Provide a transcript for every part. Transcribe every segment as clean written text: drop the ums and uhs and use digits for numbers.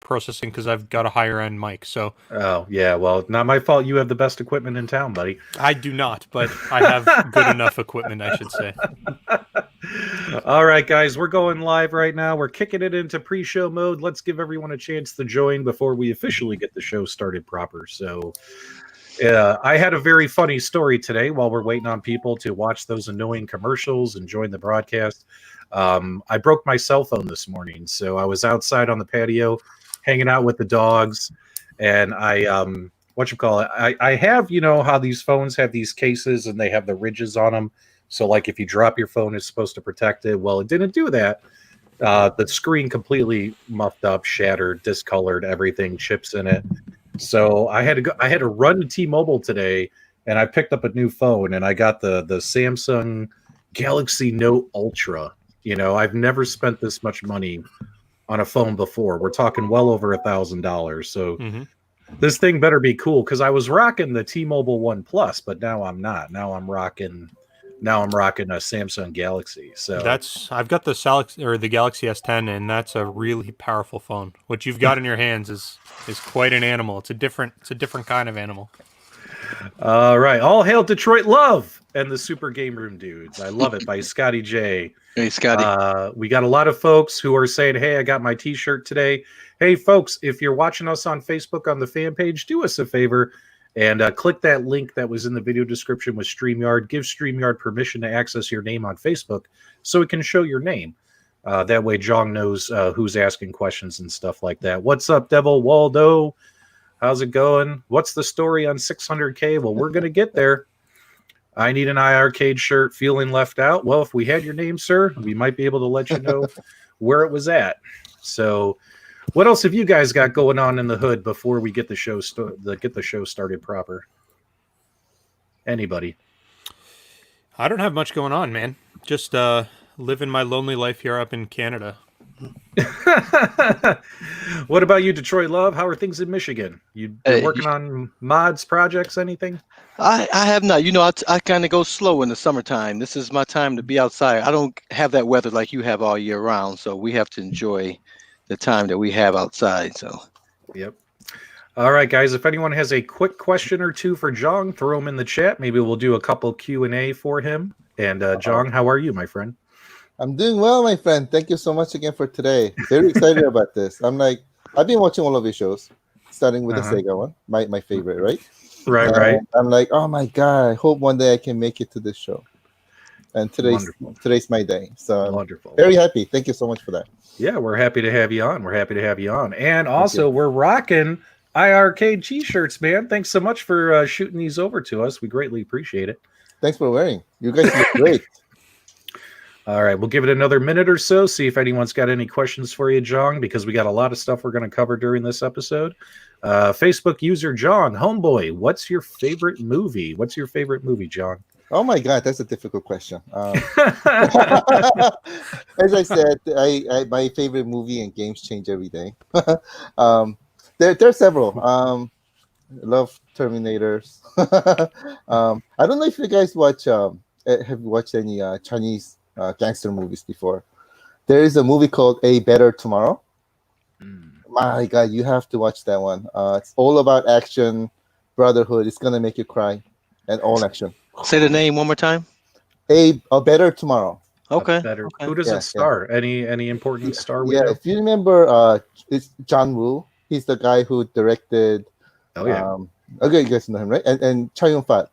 processing because I've got a higher end mic. So Oh yeah, well, not my fault. You have the best equipment in town, buddy. I do not, but I have good enough equipment, I should say. All right, guys, we're going live right now. We're kicking it into pre-show mode. Let's give everyone a chance to join before we officially get the show started proper. So, I had a very funny story today while we're waiting on people to watch those annoying commercials and join the broadcast. I broke my cell phone this morning, so I was outside on the patio hanging out with the dogs, and I I have, you know how these phones have these cases and they have the ridges on them. So like if you drop your phone, it's supposed to protect it. Well, it didn't do that. The screen completely muffed up, shattered, discolored, everything, chips in it. So I had to run to T-Mobile today, and I picked up a new phone, and I got the Samsung Galaxy Note Ultra. You know, I've never spent this much money on a phone before. We're talking well over $1,000. So this thing better be cool, because I was rocking the T-Mobile One Plus, but now I'm not. Now I'm rocking a Samsung Galaxy. So I've got the Galaxy S10, and that's a really powerful phone. What you've got in your hands is quite an animal. It's a different kind of animal. All right, all hail Detroit Love and the Super GameRoom Dudes. I love it by Scotty J. Hey, Scotty. We got a lot of folks who are saying, "Hey, I got my T-shirt today." Hey, folks, if you're watching us on Facebook on the fan page, do us a favor and click that link that was in the video description with StreamYard. Give StreamYard permission to access your name on Facebook so it can show your name. That way Jong knows who's asking questions and stuff like that. What's up, Devil Waldo? How's it going? What's the story on 600K? Well, we're going to get there. I need an iiRcade shirt. Feeling left out? Well, if we had your name, sir, we might be able to let you know where it was at. So what else have you guys got going on in the hood before we get the show started proper? Anybody? I don't have much going on, man. Just living my lonely life here up in Canada. What about you, Detroit Love? How are things in Michigan? You working on mods, projects, anything? I have not. You know, I kind of go slow in the summertime. This is my time to be outside. I don't have that weather like you have all year round, so we have to enjoy the time that we have outside. So, yep. All right, guys. If anyone has a quick question or two for Jong, throw them in the chat. Maybe we'll do a couple Q&A for him. And Jong, how are you, my friend? I'm doing well, my friend. Thank you so much again for today. Very excited about this. I've been watching all of your shows, starting with the Sega one, my favorite, right? Right. I'm like, oh my God, I hope one day I can make it to this show. And today's my day. So wonderful. Very happy. Thank you so much for that. Yeah, we're happy to have you on. And also, we're rocking iiRcade T-shirts, man. Thanks so much for shooting these over to us. We greatly appreciate it. Thanks for wearing. You guys look great. All right, we'll give it another minute or so, see if anyone's got any questions for you, Jong, because we got a lot of stuff we're going to cover during this episode. Facebook user Jong, homeboy, what's your favorite movie? Jong? Oh my God, that's a difficult question. As I said, my favorite movie and games change every day. There are several. Love Terminators. I don't know if you guys have watched any Chinese gangster movies before. There is a movie called A Better Tomorrow. My God, you have to watch that one. It's all about action, brotherhood. It's gonna make you cry, and all action. Say the name one more time. A Better Tomorrow. Okay. Okay. Who does it star? Any important star? If you remember, it's John Woo. He's the guy who directed. Oh yeah. Okay, you guys know him, right? And Chow Yun-fat.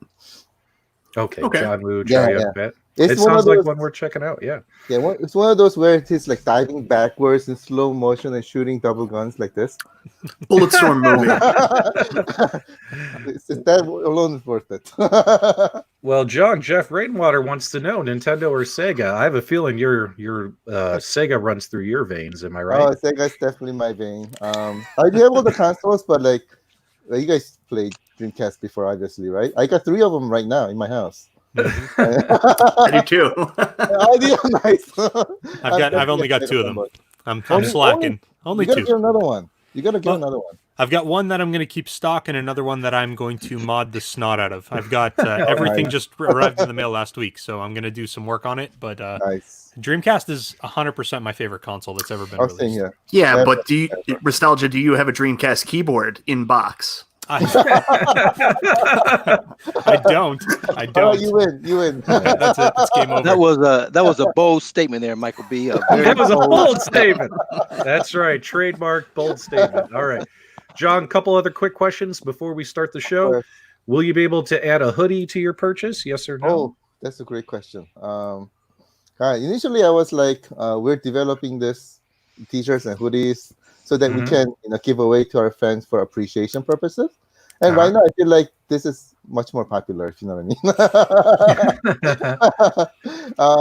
Okay. John Woo. Chow Yun-fat. It sounds like one we're checking out. Yeah. Yeah, it's one of those where he's like diving backwards in slow motion and shooting double guns like this. Bulletstorm movie. That alone is worth it. Well, John, Jeff Rainwater wants to know, Nintendo or Sega? I have a feeling your Sega runs through your veins. Am I right? Oh, Sega's definitely my vein. I do have all the consoles, but like you guys played Dreamcast before, obviously, right? I got 3 of them right now in my house. I do too. I do. Nice. I've only got 2 of them. I'm slacking. Only 2. You gotta get another one. Another one. I've got one that I'm going to keep stock and another one that I'm going to mod the snot out of. I've got everything just arrived in the mail last week, so I'm going to do some work on it. But nice. Dreamcast is 100% my favorite console that's ever been I'll sing released. here. Yeah, Yeah, but Nostalgia, do you have a Dreamcast keyboard in box? I don't. I All right, don't. you win. You win. That's it. It's game over. That was a bold statement there, Michael B. That was a bold statement. That's right. Trademark bold statement. All right. John, couple other quick questions before we start the show. Sure. Will you be able to add a hoodie to your purchase? Yes or no? Oh, that's a great question. Initially, I was like, we're developing this t-shirts and hoodies so that we can, give away to our fans for appreciation purposes. And right now, I feel like this is much more popular, if you know what I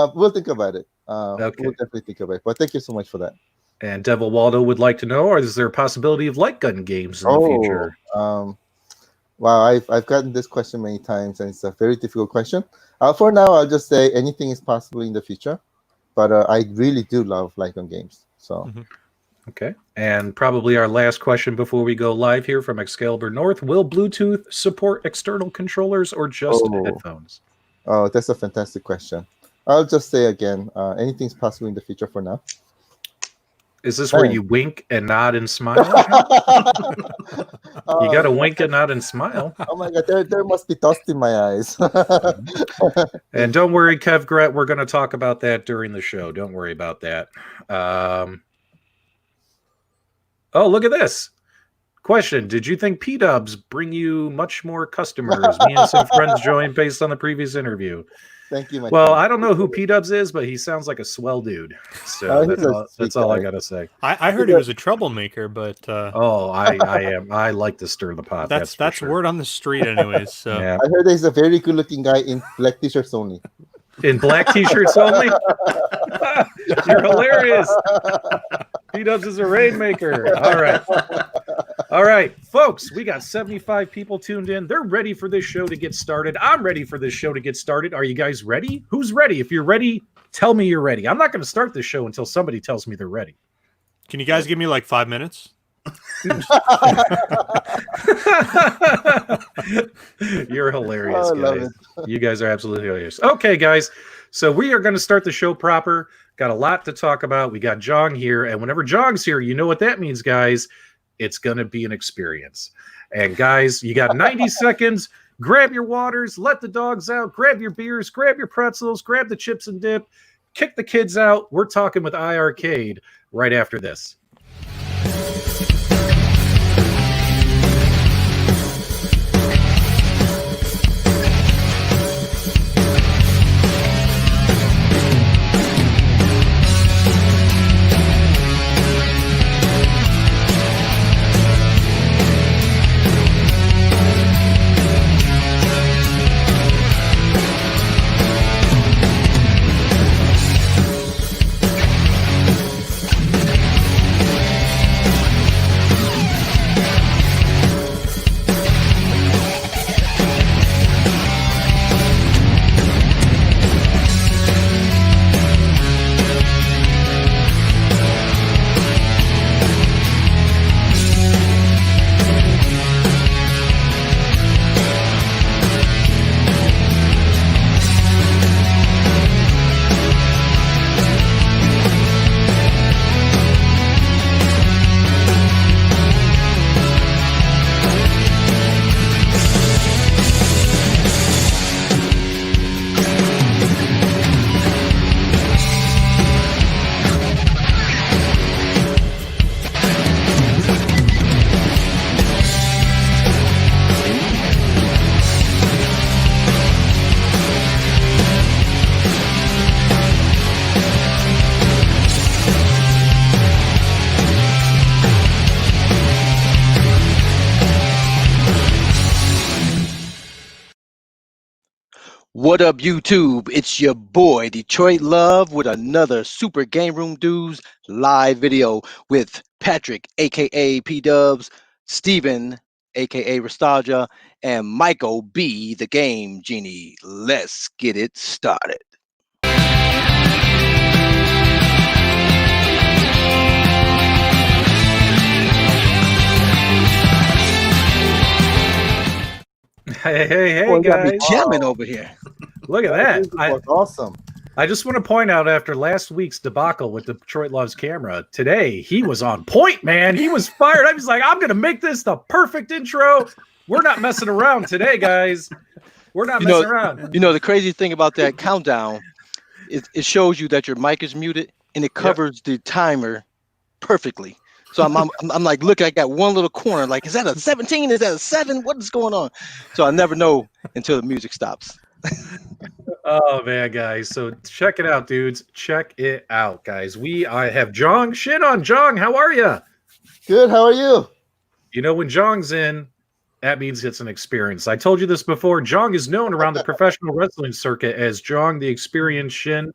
mean. We'll think about it. Okay. We'll definitely think about it. But thank you so much for that. And Devil Waldo would like to know, or is there a possibility of light gun games in the future? Wow, I've gotten this question many times, and it's a very difficult question. For now, I'll just say anything is possible in the future, but I really do love light gun games. So, Okay. And probably our last question before we go live here from Excalibur North: will Bluetooth support external controllers or just headphones? Oh, that's a fantastic question. I'll just say again, anything's possible in the future for now. Is this where you wink and nod and smile? You got to wink and nod and smile. Oh my God, there must be dust in my eyes. And don't worry, Kev Gret, we're going to talk about that during the show. Don't worry about that. Oh, look at this. Question: did you think PDubs bring you much more customers? Me and some friends joined based on the previous interview. Thank you, my Well, friend. I don't know who PDubs is, but he sounds like a swell dude. So that's all I got to say. I heard he was a troublemaker, but Oh, I am. I like to stir the pot. that's for sure. word on the street, anyways. So Yeah. I heard he's a very good-looking guy in black t-shirts only. In black t-shirts only? You're hilarious. P-Dubs is a rainmaker. All right, folks, we got 75 people tuned in. They're ready for this show to get started. I'm ready for this show to get started. Are you guys ready? Who's ready? If you're ready, tell me you're ready. I'm not going to start this show until somebody tells me they're ready. can you guys give me like 5 minutes? You're hilarious, Oh, I love guys. You guys are absolutely hilarious. Okay, guys. So we are going to start the show proper. Got a lot to talk about. We got Jong here. And whenever Jong's here, you know what that means, guys. It's going to be an experience. And guys, you got 90 seconds. Grab your waters. Let the dogs out. Grab your beers. Grab your pretzels. Grab the chips and dip. Kick the kids out. We're talking with iiRcade right after this. What up, YouTube? It's your boy, Detroit Love, with another Super GameRoom Dudes live video with Patrick, aka PDubs, Steven, aka Nostalgia, and Michael B, the Game Genie. Let's get it started. Hey, Boy, got guys. me jamming over here. Look at that. That was awesome. I just want to point out after last week's debacle with the Detroit Loves camera, today he was on point, man. He was fired up. He's like, I'm going to make this the perfect intro. We're not messing around today, guys. We're not messing around. You know, the crazy thing about that countdown is it shows you that your mic is muted and it covers the timer perfectly. So I'm like, look, I got one little corner. Like, is that a 17? Is that a 7? What is going on? So I never know until the music stops. Oh man, guys! So check it out, dudes. Check it out, guys. I have Jong Shin on. Jong, how are you? Good. How are you? You know, when Jong's in, that means it's an experience. I told you this before. Jong is known around the professional wrestling circuit as Jong the Experienced Shin,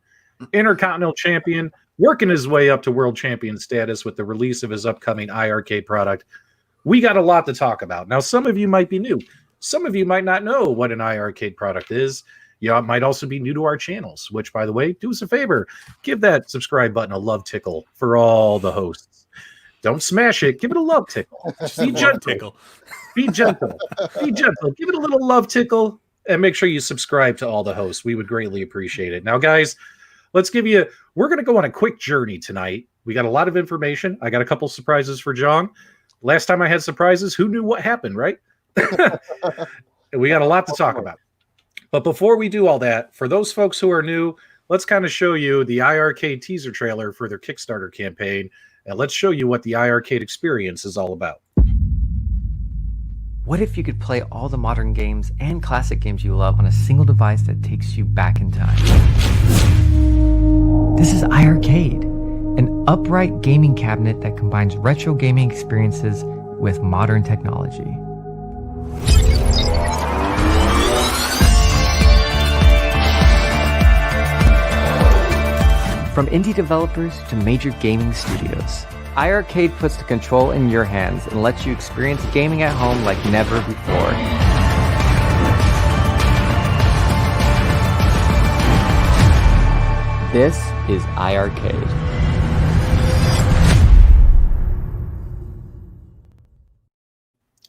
Intercontinental Champion, working his way up to world champion status with the release of his upcoming iiRcade product. We got a lot to talk about. Now, some of you might be new. Some of you might not know what an iiRcade product is. You might also be new to our channels, which, by the way, do us a favor. Give that subscribe button a love tickle for all the hosts. Don't smash it. Give it a love tickle. Be gentle. Be gentle. Be gentle. Give it a little love tickle and make sure you subscribe to all the hosts. We would greatly appreciate it. Now, guys, we're going to go on a quick journey tonight. We got a lot of information. I got a couple surprises for Jong. Last time I had surprises, who knew what happened, right? We got a lot to talk about. But before we do all that, for those folks who are new, let's kind of show you the iiRcade teaser trailer for their Kickstarter campaign, and let's show you what the iiRcade experience is all about. What if you could play all the modern games and classic games you love on a single device that takes you back in time? This is iiRcade, an upright gaming cabinet that combines retro gaming experiences with modern technology. From indie developers to major gaming studios, iiRcade puts the control in your hands and lets you experience gaming at home like never before. This is iiRcade.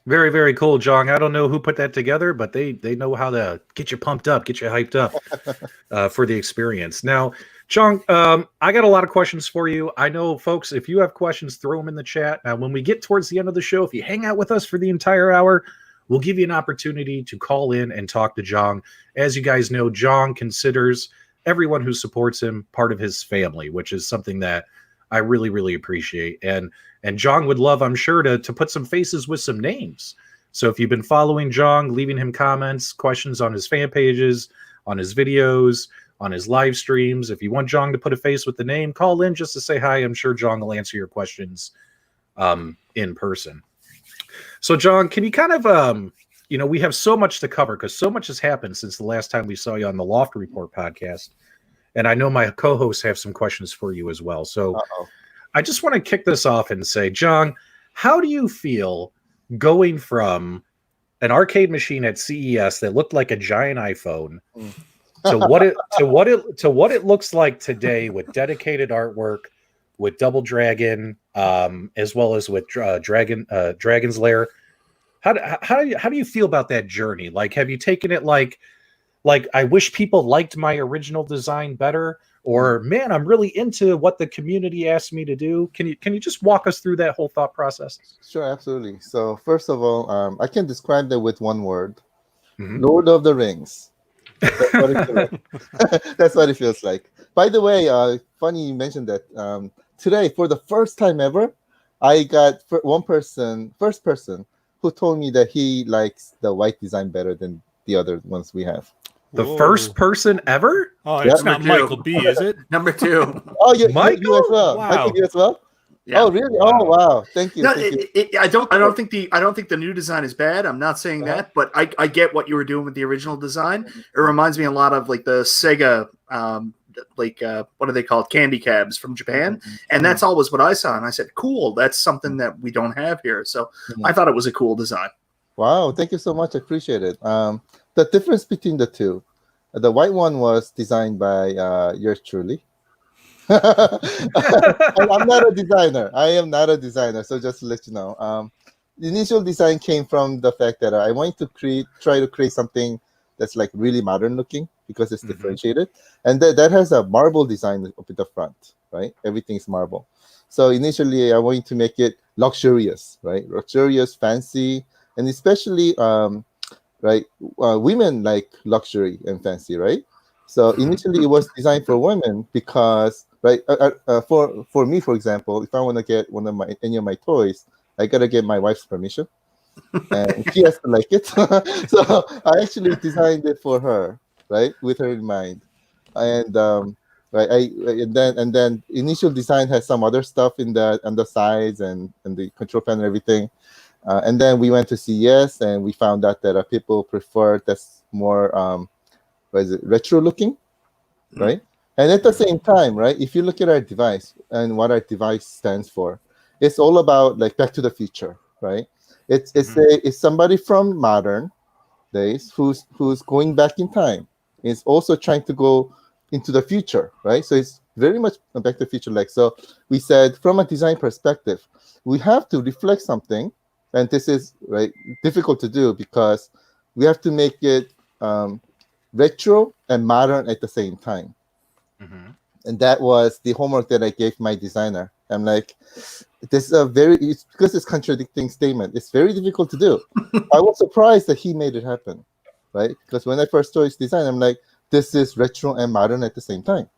Very, very cool, Jong. I don't know who put that together, but they know how to get you pumped up, get you hyped up for the experience. Now, Jong, I got a lot of questions for you. I know, folks, if you have questions, throw them in the chat. Now, when we get towards the end of the show, if you hang out with us for the entire hour, we'll give you an opportunity to call in and talk to Jong. As you guys know, Jong considers everyone who supports him part of his family, which is something that I really, really appreciate. And Jong would love, I'm sure, to put some faces with some names. So if you've been following Jong, leaving him comments, questions on his fan pages, on his videos, on his live streams, if you want Jong to put a face with the name, call in just to say hi. I'm sure Jong will answer your questions in person. So Jong, can you kind of, we have so much to cover because so much has happened since the last time we saw you on the Loft Report podcast. And I know my co-hosts have some questions for you as well. So I just want to kick this off and say, Jong, how do you feel going from an arcade machine at CES that looked like a giant iPhone to what it looks like today with dedicated artwork, with Double Dragon, as well as with Dragon's Lair? How do you feel about that journey? Like, have you taken it like I wish people liked my original design better, or man, I'm really into what the community asked me to do? Can you just walk us through that whole thought process? Sure, absolutely. So first of all, I can describe that with one word: Lord of the Rings. That's what it feels like. That's what it feels like. By the way, funny you mentioned that. Today, for the first time ever, I got first person who told me that he likes the white design better than the other ones we have. The first person ever? Oh, it's not Michael B, is it? Number 2. Oh, yeah, Michael? you as well. Wow. Michael, you as well. Yeah. Oh, really? Wow. Oh, wow. Thank you. No, Thank you. I don't think the new design is bad. I'm not saying that, but I get what you were doing with the original design. It reminds me a lot of like the Sega, what do they call it? Candy cabs from Japan. And that's always what I saw. And I said, cool, that's something that we don't have here. So I thought it was a cool design. Wow, thank you so much. I appreciate it. The difference between the two, the white one was designed by yours truly. I'm not a designer. I am not a designer. So just to let you know, the initial design came from the fact that I wanted to try to create something that's like really modern looking because it's differentiated, and that has a marble design up at the front, right? Everything's marble. So initially, I wanted to make it luxurious, right? Luxurious, fancy, and especially right, women like luxury and fancy, right? So initially, it was designed for women because, right, for me, for example, if I want to get any of my toys, I gotta get my wife's permission, and she has to like it. So I actually designed it for her, right, with her in mind, and right, and then initial design has some other stuff in the on the sides and the control panel and everything, and then we went to CES and we found out that people prefer that's more what is it, retro looking, right? And at the same time, right, if you look at our device and what our device stands for, it's all about like Back to the Future, right? It's somebody from modern days who's going back in time. It's also trying to go into the future, right? So it's very much Back to the Future like. So we said from a design perspective, we have to reflect something, and this is right difficult to do because we have to make it retro and modern at the same time. And that was the homework that I gave my designer. I'm like, this is it's because it's contradicting statement. It's very difficult to do. I was surprised that he made it happen, right? Because when I first saw his design, I'm like, this is retro and modern at the same time.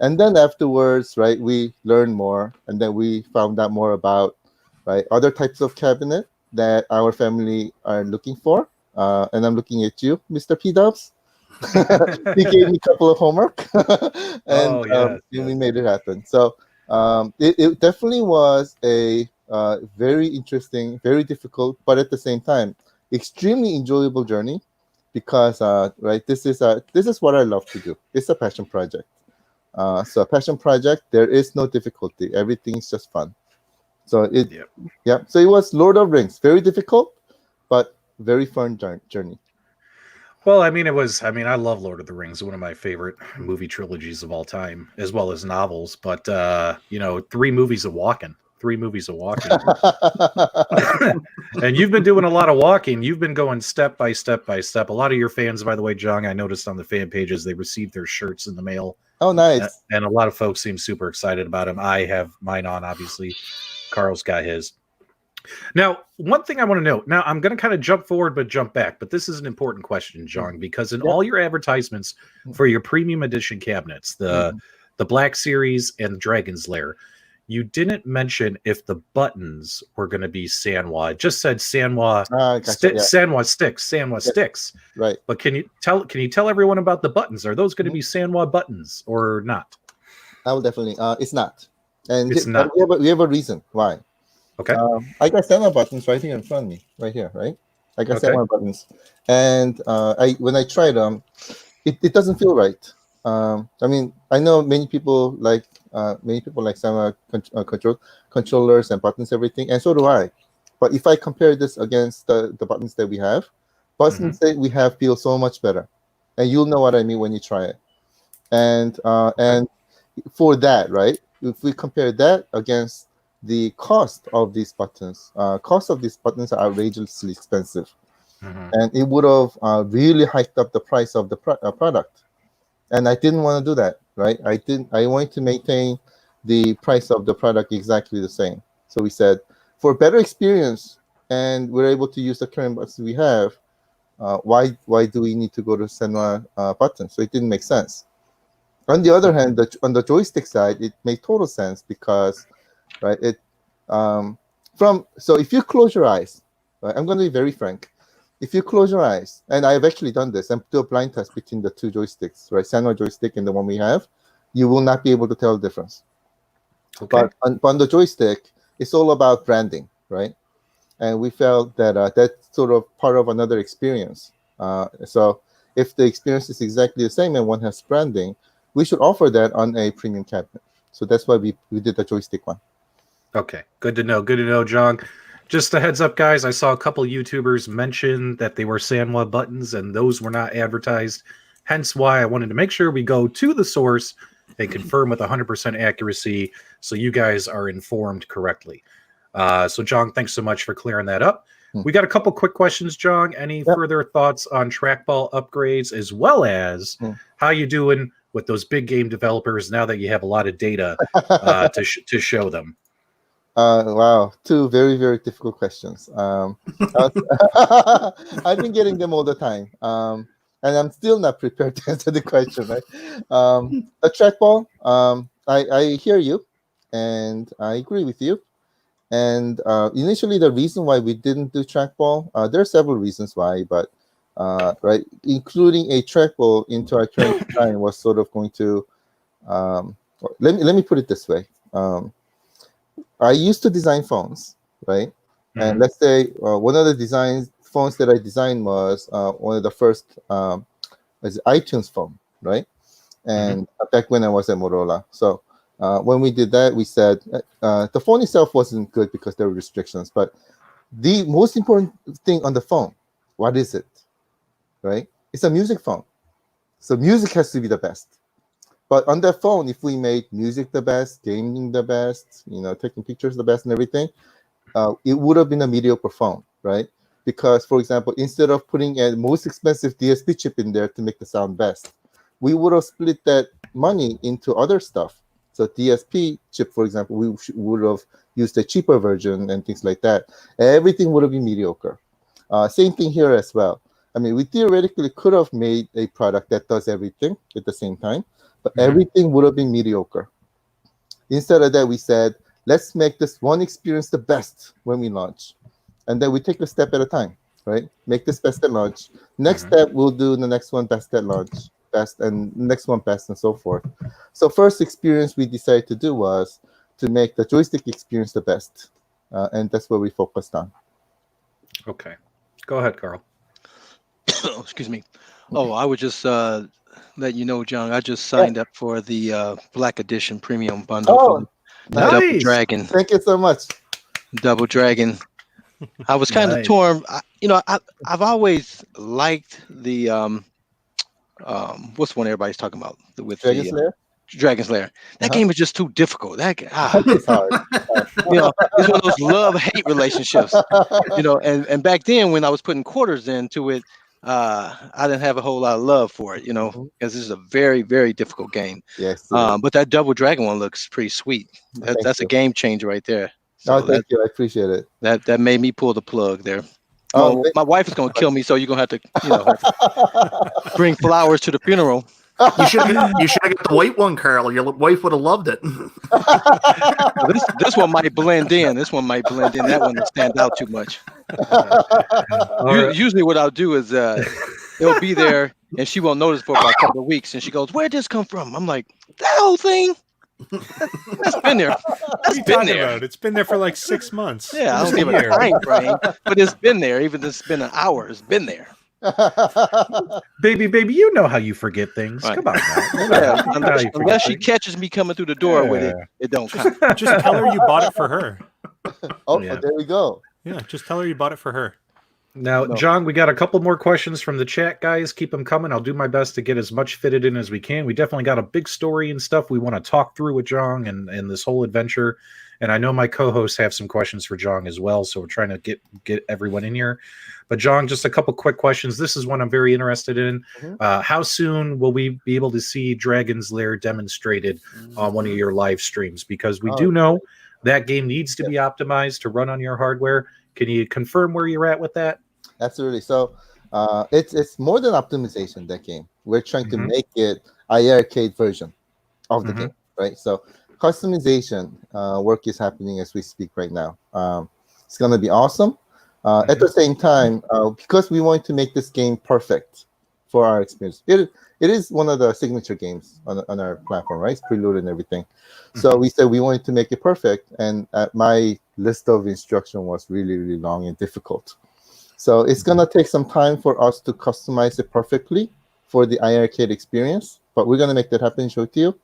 And then afterwards, right, we learned more, and then we found out more about right other types of cabinet that our family are looking for. And I'm looking at you, Mr. PDubs. He gave me a couple of homework, and we made it happen. So it definitely was a very interesting, very difficult, but at the same time, extremely enjoyable journey because right, this is what I love to do. It's a passion project. So a passion project, there is no difficulty. Everything is just fun. So so it was Lord of Rings, very difficult, but very fun journey. Well, I mean, I love Lord of the Rings, one of my favorite movie trilogies of all time, as well as novels. But, 3 movies of walking. And you've been doing a lot of walking. You've been going step by step by step. A lot of your fans, by the way, Jong, I noticed on the fan pages, they received their shirts in the mail. Oh, nice. And a lot of folks seem super excited about them. I have mine on, obviously. Carl's got his. Now, one thing I want to know, now I'm going to kind of jump forward but jump back, but this is an important question, Jong, because in all your advertisements for your premium edition cabinets, the Black Series and the Dragon's Lair, you didn't mention if the buttons were going to be Sanwa. It just said Sanwa, Sanwa sticks. Right. But can you tell everyone about the buttons? Are those going to be Sanwa buttons or not? I will definitely. It's not. And it's not. We have a reason why. Okay. I got Sanwa buttons right here in front of me, right here, right? I got Sanwa buttons, and when I tried them, it doesn't feel right. I mean, I know many people like Sanwa controllers and buttons, everything, and so do I. But if I compare this against the buttons that we have, buttons that we have feel so much better, and you'll know what I mean when you try it. And for that, right? If we compare that against the cost of these buttons are outrageously expensive, and it would have really hiked up the price of the product, and I didn't want to do that, right? I wanted to maintain the price of the product exactly the same. So we said for better experience, and we're able to use the current buttons we have, why do we need to go to Sanwa buttons? So it didn't make sense. On the other hand, on the joystick side, it made total sense because right, so if you close your eyes, right, I'm going to be very frank. If you close your eyes, and I've actually done this, and do a blind test between the 2 joysticks, right, Sanwa joystick and the one we have, you will not be able to tell the difference. But on the joystick, it's all about branding, right? And we felt that that's sort of part of another experience. So if the experience is exactly the same and one has branding, we should offer that on a premium cabinet. So that's why we did the joystick one. Okay, good to know, Jong. Just a heads up, guys, I saw a couple YouTubers mention that they were Sanwa buttons, and those were not advertised, hence why I wanted to make sure we go to the source and confirm with 100% accuracy so you guys are informed correctly. So, Jong, thanks so much for clearing that up. Hmm. We got a couple quick questions, Jong. Any further thoughts on trackball upgrades, as well as how you doing with those big game developers now that you have a lot of data to show them? Wow, two very, very difficult questions. I've been getting them all the time, and I'm still not prepared to answer the question. Right? A trackball. I hear you, and I agree with you. And initially, the reason why we didn't do trackball, there are several reasons why, but right, including a trackball into our current design was sort of going to. Let me put it this way. I used to design phones, right? And let's say one of the phones that I designed was one of the first was iTunes phone, right? And back when I was at Motorola. So when we did that, we said the phone itself wasn't good because there were restrictions. But the most important thing on the phone, what is it, right? It's a music phone. So music has to be the best. But on that phone, if we made music the best, gaming the best, taking pictures the best and everything, it would have been a mediocre phone, right? Because, for example, instead of putting a most expensive DSP chip in there to make the sound best, we would have split that money into other stuff. So DSP chip, for example, we would have used a cheaper version and things like that. Everything would have been mediocre. Same thing here as well. I mean, we theoretically could have made a product that does everything at the same time, but everything would have been mediocre. Instead of that, we said, let's make this one experience the best when we launch. And then we take a step at a time, right? Make this best at launch. Next step, we'll do the next one best at launch, best, and next one best, and so forth. So first experience we decided to do was to make the joystick experience the best. And that's what we focused on. Okay. Go ahead, Carl. Excuse me. Oh, I would just let you know, John, I just signed up for the Black Edition Premium Bundle for the nice. Double Dragon. Thank you so much. Double Dragon. I was kind of torn. I've always liked the what's the one everybody's talking about with Dragon's Lair? Dragon's Lair. That game is just too difficult. It's hard. It's one of those love-hate relationships. And back then when I was putting quarters into it, I didn't have a whole lot of love for it, because this is a very, very difficult game. Yes. But that Double Dragon one looks pretty sweet. That's a game changer right there. So thank you. I appreciate it. That made me pull the plug there. My wife is gonna kill me, so you're gonna have to, bring flowers to the funeral. You should have got the white one, Carl. Your wife would have loved it. This one might blend in. That one will stand out too much. Usually what I'll do is it'll be there and she won't notice for about a couple of weeks, and she goes, "Where'd this come from?" I'm like, "That whole thing? That's been there. What are you talking about? It's been there for like 6 months. Yeah, I don't give a time frame, but it's been there. Even if it's been an hour, it's been there." baby, you know how you forget things. Right. Come on, yeah, unless she catches me coming through the door with it, it don't count. Just tell her you bought it for her. There we go. Yeah, just tell her you bought it for her. Now, John, we got a couple more questions from the chat, guys. Keep them coming. I'll do my best to get as much fitted in as we can. We definitely got a big story and stuff we want to talk through with Jong and this whole adventure. And I know my co-hosts have some questions for Jong as well, so we're trying to get everyone in here. But Jong, just a couple quick questions. This is one I'm very interested in. How soon will we be able to see Dragon's Lair demonstrated on one of your live streams? Because we do know that game needs to be optimized to run on your hardware. Can you confirm where you're at with that? Absolutely. So it's more than optimization, that game. We're trying to make it iiRcade version of the game, right? So customization work is happening as we speak right now. It's going to be awesome. At the same time, because we want to make this game perfect for our experience. It is one of the signature games on our platform, right? It's preloaded and everything. So we said we wanted to make it perfect, and my list of instruction was really, really long and difficult. So it's going to take some time for us to customize it perfectly for the iiRcade experience, but we're going to make that happen and show it to you.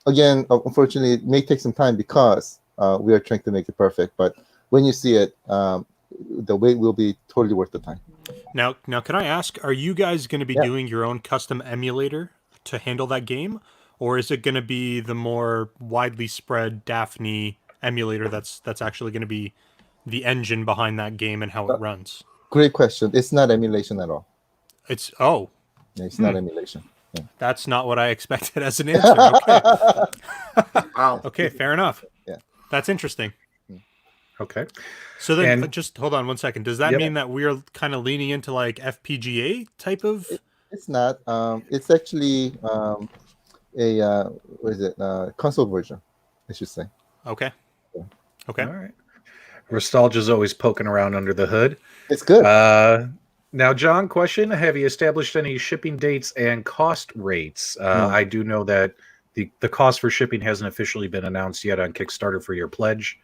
Again, unfortunately, it may take some time because we are trying to make it perfect, but when you see it, the wait will be totally worth the time. Now, can I ask, are you guys going to be doing your own custom emulator to handle that game? Or is it going to be the more widely spread Daphne emulator that's actually going to be the engine behind that game and how it runs? Great question. It's not emulation at all. It's Yeah, it's not emulation. that's not what I expected as an answer. Okay. Wow. Okay, fair enough. Yeah. That's interesting. Okay. So then, And- just hold on one second. Does that Yep. mean that we're kind of leaning into like FPGA type of? It's not. It's actually a what is it? Console version, I should say. Okay. Okay. All right. Nostalgia's always poking around under the hood. It's good. Now, John, question: have you established any shipping dates and cost rates? I do know that the cost for shipping hasn't officially been announced yet on Kickstarter for your pledge.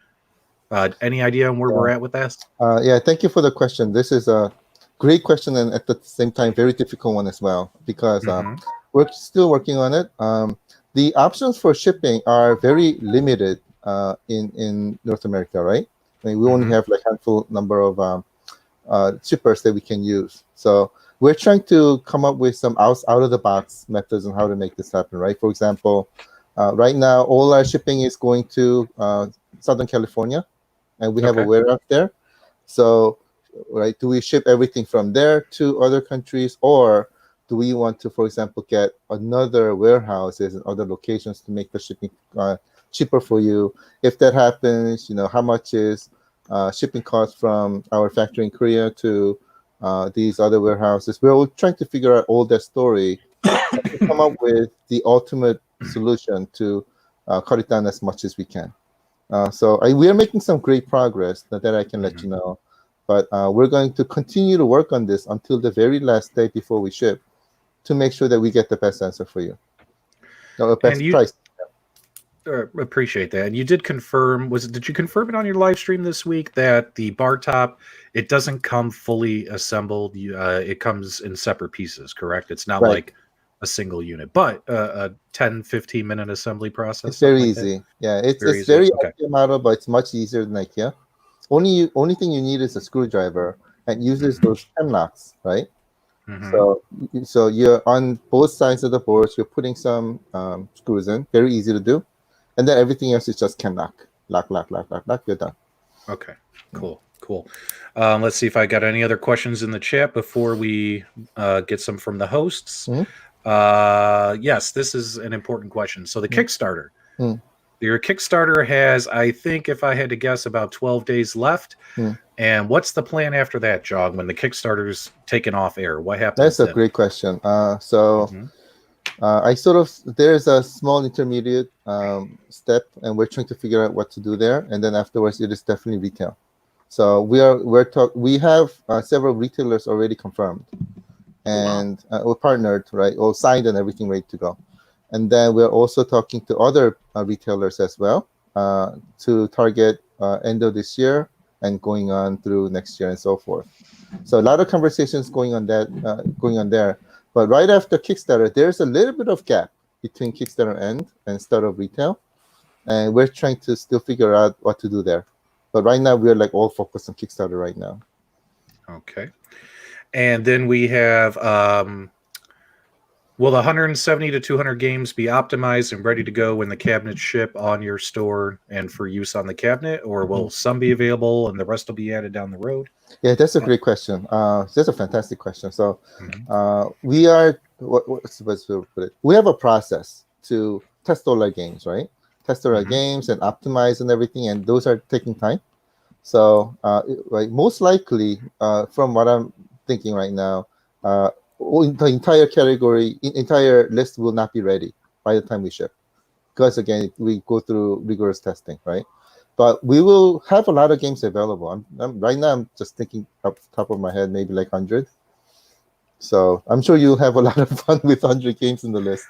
Any idea on where we're at with that? Yeah, thank you for the question. This is a great question and at the same time very difficult one as well because we're still working on it. The options for shipping are very limited in North America, right? I mean, we only have like a handful number of shippers that we can use. So we're trying to come up with some out of the box methods on how to make this happen, right? For example, right now all our shipping is going to Southern California, and we have a warehouse there. So, right, do we ship everything from there to other countries, or do we want to, for example, get another warehouses and other locations to make the shipping cheaper for you? If that happens, how much is shipping costs from our factory in Korea to these other warehouses? We're all trying to figure out all that story and to come up with the ultimate solution to cut it down as much as we can. So we are making some great progress that I can let you know. But we're going to continue to work on this until the very last day before we ship to make sure that we get the best answer for you. No, best price. Appreciate that. And you did confirm, did you confirm it on your live stream this week that the bar top, it doesn't come fully assembled? It comes in separate pieces, correct? It's not like a single unit, but a 10-15 minute assembly process. It's very easy. Yeah, it's very IKEA model, but it's much easier than IKEA. Only thing you need is a screwdriver and uses those pen locks, right? So you're on both sides of the boards. You're putting some screws in. Very easy to do, and then everything else is just can lock. You're done. Okay, cool. Let's see if I got any other questions in the chat before we get some from the hosts. Yes, this is an important question. So the Kickstarter. Your Kickstarter has, I think, if I had to guess, about 12 days left. And what's the plan after that, Jog, when the Kickstarter's taken off air? What happens? That's a great question. I there's a small intermediate step, and we're trying to figure out what to do there. And then afterwards, it is definitely retail. So we have several retailers already confirmed, and we're partnered, right? All signed and everything ready to go. And then we're also talking to other retailers as well to target end of this year and going on through next year and so forth. So a lot of conversations going on there. But right after Kickstarter, there's a little bit of gap between Kickstarter end and start of retail, and we're trying to still figure out what to do there. But right now, we're like all focused on Kickstarter right now. Okay, and then we have. Will the 170 to 200 games be optimized and ready to go when the cabinets ship on your store and for use on the cabinet, or will some be available and the rest will be added down the road? Yeah, that's a great question. That's a fantastic question. So we are, what's the best way to put it? We have a process to test all our games, right? Test all our games and optimize and everything, and those are taking time. So most likely, from what I'm thinking right now, the entire list will not be ready by the time we ship, because again, we go through rigorous testing, right? But we will have a lot of games available. Right now, I'm just thinking off the top of my head, maybe like 100. So I'm sure you'll have a lot of fun with 100 games in the list.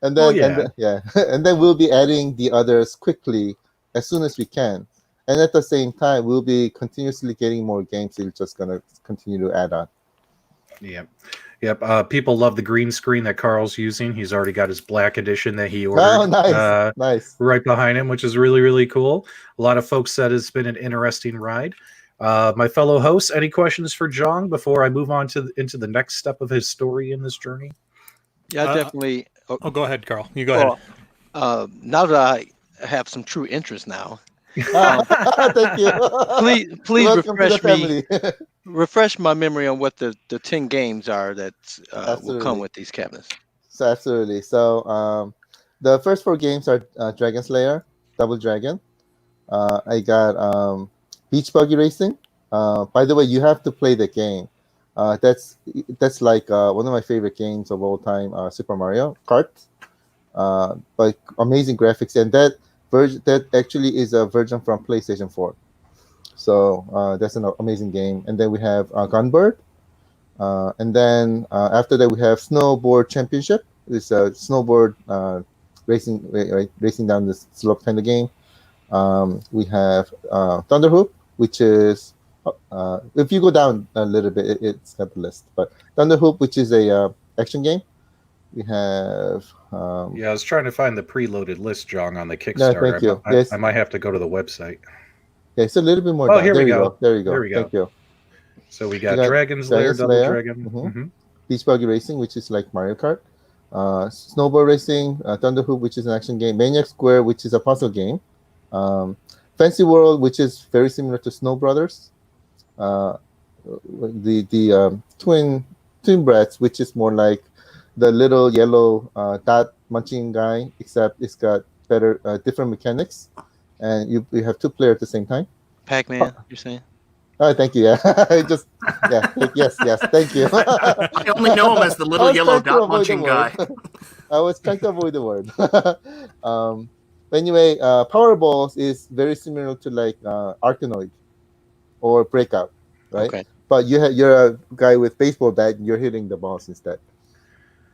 And then, and then we'll be adding the others quickly as soon as we can. And at the same time, we'll be continuously getting more games. We're just gonna continue to add on. Yep. People love the green screen that Carl's using. He's already got his black edition that he ordered. Oh, nice. Right behind him, which is really, really cool. A lot of folks said it's been an interesting ride. My fellow hosts, any questions for Jong before I move on into the next step of his story in this journey? Yeah, definitely. Go ahead, Carl. You go ahead. Now that have some true interest now. Thank you. Please Welcome to the family. refresh my memory on what the 10 games are that will come Absolutely. with these cabinets. So absolutely. So the first 4 games are Dragon Slayer, Double Dragon. I got Beach Buggy Racing. By the way, you have to play the game. That's like one of my favorite games of all time, Super Mario Kart. But amazing graphics, and that actually is a version from PlayStation 4. So that's an amazing game. And then we have Gunbird. And then after that, we have Snowboard Championship. It's a snowboard racing down the slope kind of game. We have Thunderhoop, which is if you go down a little bit, it's got the list. But Thunderhoop, which is a action game. We have Yeah, I was trying to find the preloaded list, Jong, on the Kickstarter. thank you. Yes. I might have to go to the website. yeah, it's a little bit more. Oh, down. here There we you go. There you go. There we go. Thank you. So we got got Dragon's Lair, Dragon's Double Lair. Dragon. Mhm. Beach Buggy Racing, which is like Mario Kart. Snowboard Racing, Thunderhoop, which is an action game. Maniac Square, which is a puzzle game. Fancy World, which is very similar to Snow Brothers. The twin brats, which is more like the little yellow dot munching guy, except it's got better different mechanics, and you have 2 players at the same time. Pac-Man, you're saying? Oh, thank you. Yeah, yes. Thank you. I only know him as the little yellow dot munching guy. I was trying to avoid the word. Anyway, Powerballs is very similar to like Arkanoid or Breakout, right? Okay. But you're a guy with baseball bat and you're hitting the balls instead.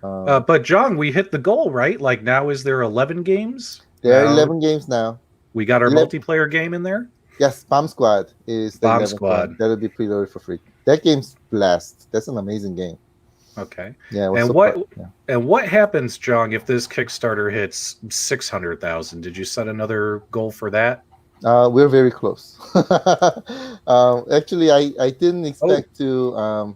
But Jong, we hit the goal, right? Like now, is there 11 games? There are Now 11 games now. We got our 11. multiplayer game in there. Yes, Bomb Squad is the Bomb 11th Squad. one. That'll be preloaded for free. That game's blast. That's an amazing game. Okay. Yeah. it was And so what fun. Yeah. and what happens, Jong, if this Kickstarter hits 600,000? Did you set another goal for that? We're very close. Actually, I didn't expect to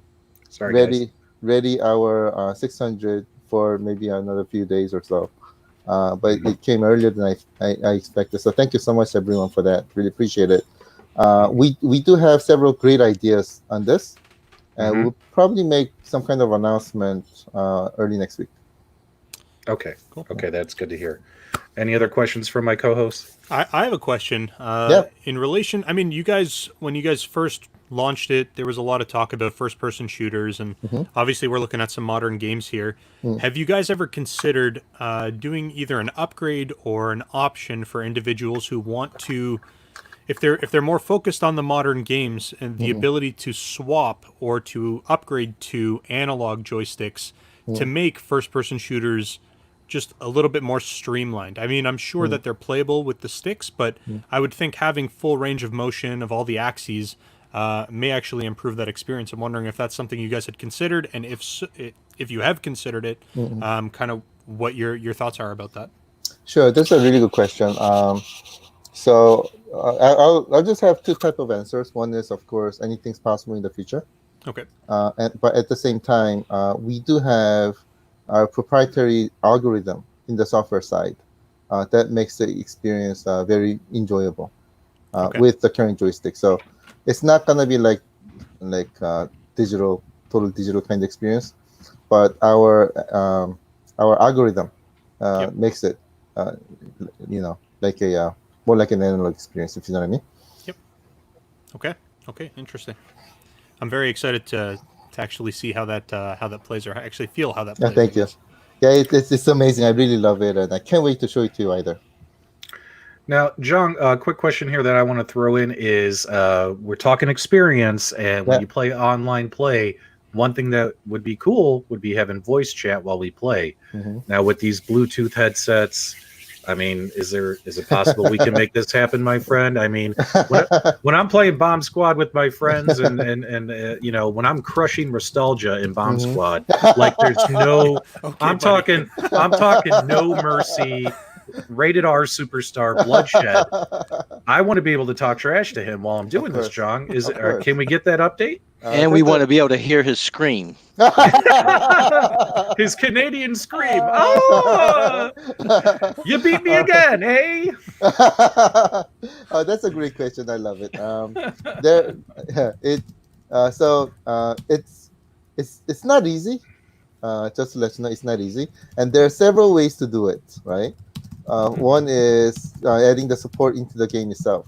Sorry, guys. ready our 600 for maybe another few days or so. But it came earlier than I expected. So thank you so much, everyone, for that. Really appreciate it. We do have several great ideas on this, and we'll probably make some kind of announcement early next week. Okay. Cool. Okay, that's good to hear. Any other questions from my co-host? I have a question. In relation, I mean, when you guys first launched it, there was a lot of talk about first-person shooters, and obviously we're looking at some modern games here. Have you guys ever considered doing either an upgrade or an option for individuals who want to, if they're more focused on the modern games and the ability to swap or to upgrade to analog joysticks to make first-person shooters just a little bit more streamlined? I mean, I'm sure that they're playable with the sticks, but I would think having full range of motion of all the axes may actually improve that experience. I'm wondering if that's something you guys had considered, and if you have considered it, kind of what your thoughts are about that. Sure, that's a really good question. So I'll just have 2 types of answers. One is, of course, anything's possible in the future. Okay. But at the same time, we do have our proprietary algorithm in the software side that makes the experience very enjoyable with the current joystick. So it's not gonna be like total digital kind of experience, but our algorithm makes it like a more like an analog experience, if you know what I mean. Yep. Okay. Interesting. I'm very excited to actually see how that plays, or actually feel how that plays. Thank you. Yeah, it's amazing. I really love it, and I can't wait to show it to you either. Now, Jong, a quick question here that I want to throw in is we're talking experience, and when you play online play, one thing that would be cool would be having voice chat while we play. Now, with these Bluetooth headsets, I mean, is it possible we can make this happen, my friend? I mean, when I'm playing Bomb Squad with my friends, and when I'm crushing nostalgia in Bomb Squad, like there's no, I'm talking no mercy. Rated R superstar bloodshed. I want to be able to talk trash to him while I'm doing this, Jong. Can we get that update? And we want to be able to hear his scream. His Canadian scream. Oh, you beat me again, eh? Oh, that's a great question. I love it. There, it. It's not easy. Just to let you know, it's not easy, and there are several ways to do it. Right. One is adding the support into the game itself.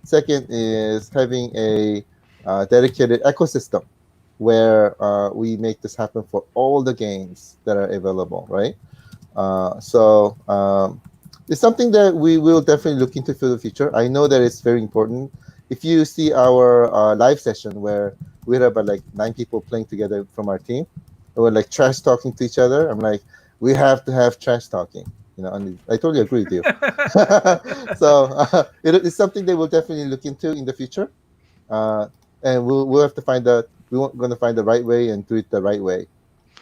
Second is having a dedicated ecosystem where we make this happen for all the games that are available, right? It's something that we will definitely look into for the future. I know that it's very important. If you see our live session where we had about like 9 people playing together from our team, and we're like trash talking to each other, I'm like, we have to have trash talking. And I totally agree with you. It's something that we'll definitely look into in the future, and we'll have to find we're going to find the right way and do it the right way.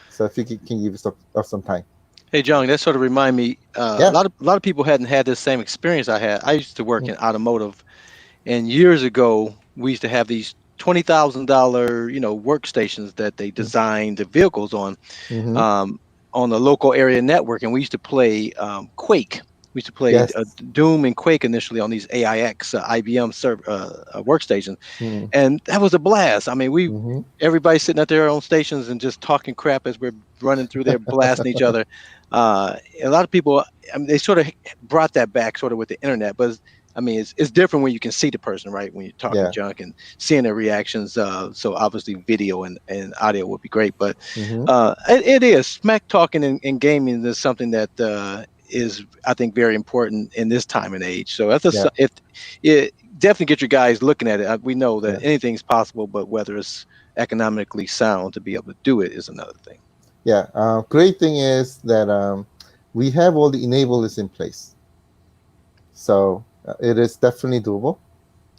So if you can give us some time. Hey, Jong, that sort of remind me. Yeah. A lot of people hadn't had this same experience I had. I used to work in automotive, and years ago we used to have these $20,000, workstations that they designed the vehicles on. On the local area network, and we used to play Quake. We used to play Doom and Quake initially on these AIX IBM workstations, and that was a blast. I mean, everybody sitting at their own stations and just talking crap as we're running through there, blasting each other. A lot of people, they sort of brought that back, sort of with the internet, but it's different when you can see the person, right? When you're talking junk and seeing their reactions. So obviously video and audio would be great, but it is smack talking and gaming is something that is, I think, very important in this time and age. So if it definitely get your guys looking at it. We know that anything's possible, but whether it's economically sound to be able to do it is another thing. Yeah. Great thing is that we have all the enablers in place. So it is definitely doable.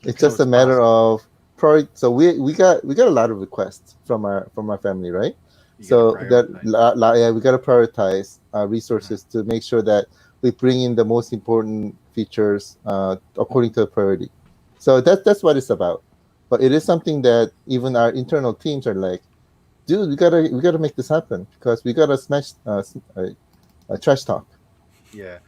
It's just a matter of priority. So we got a lot of requests from our family, right? We got to prioritize resources to make sure that we bring in the most important features according to the priority. So that's what it's about. But it is something that even our internal teams are like, dude, we gotta make this happen because we gotta smash trash talk. Yeah.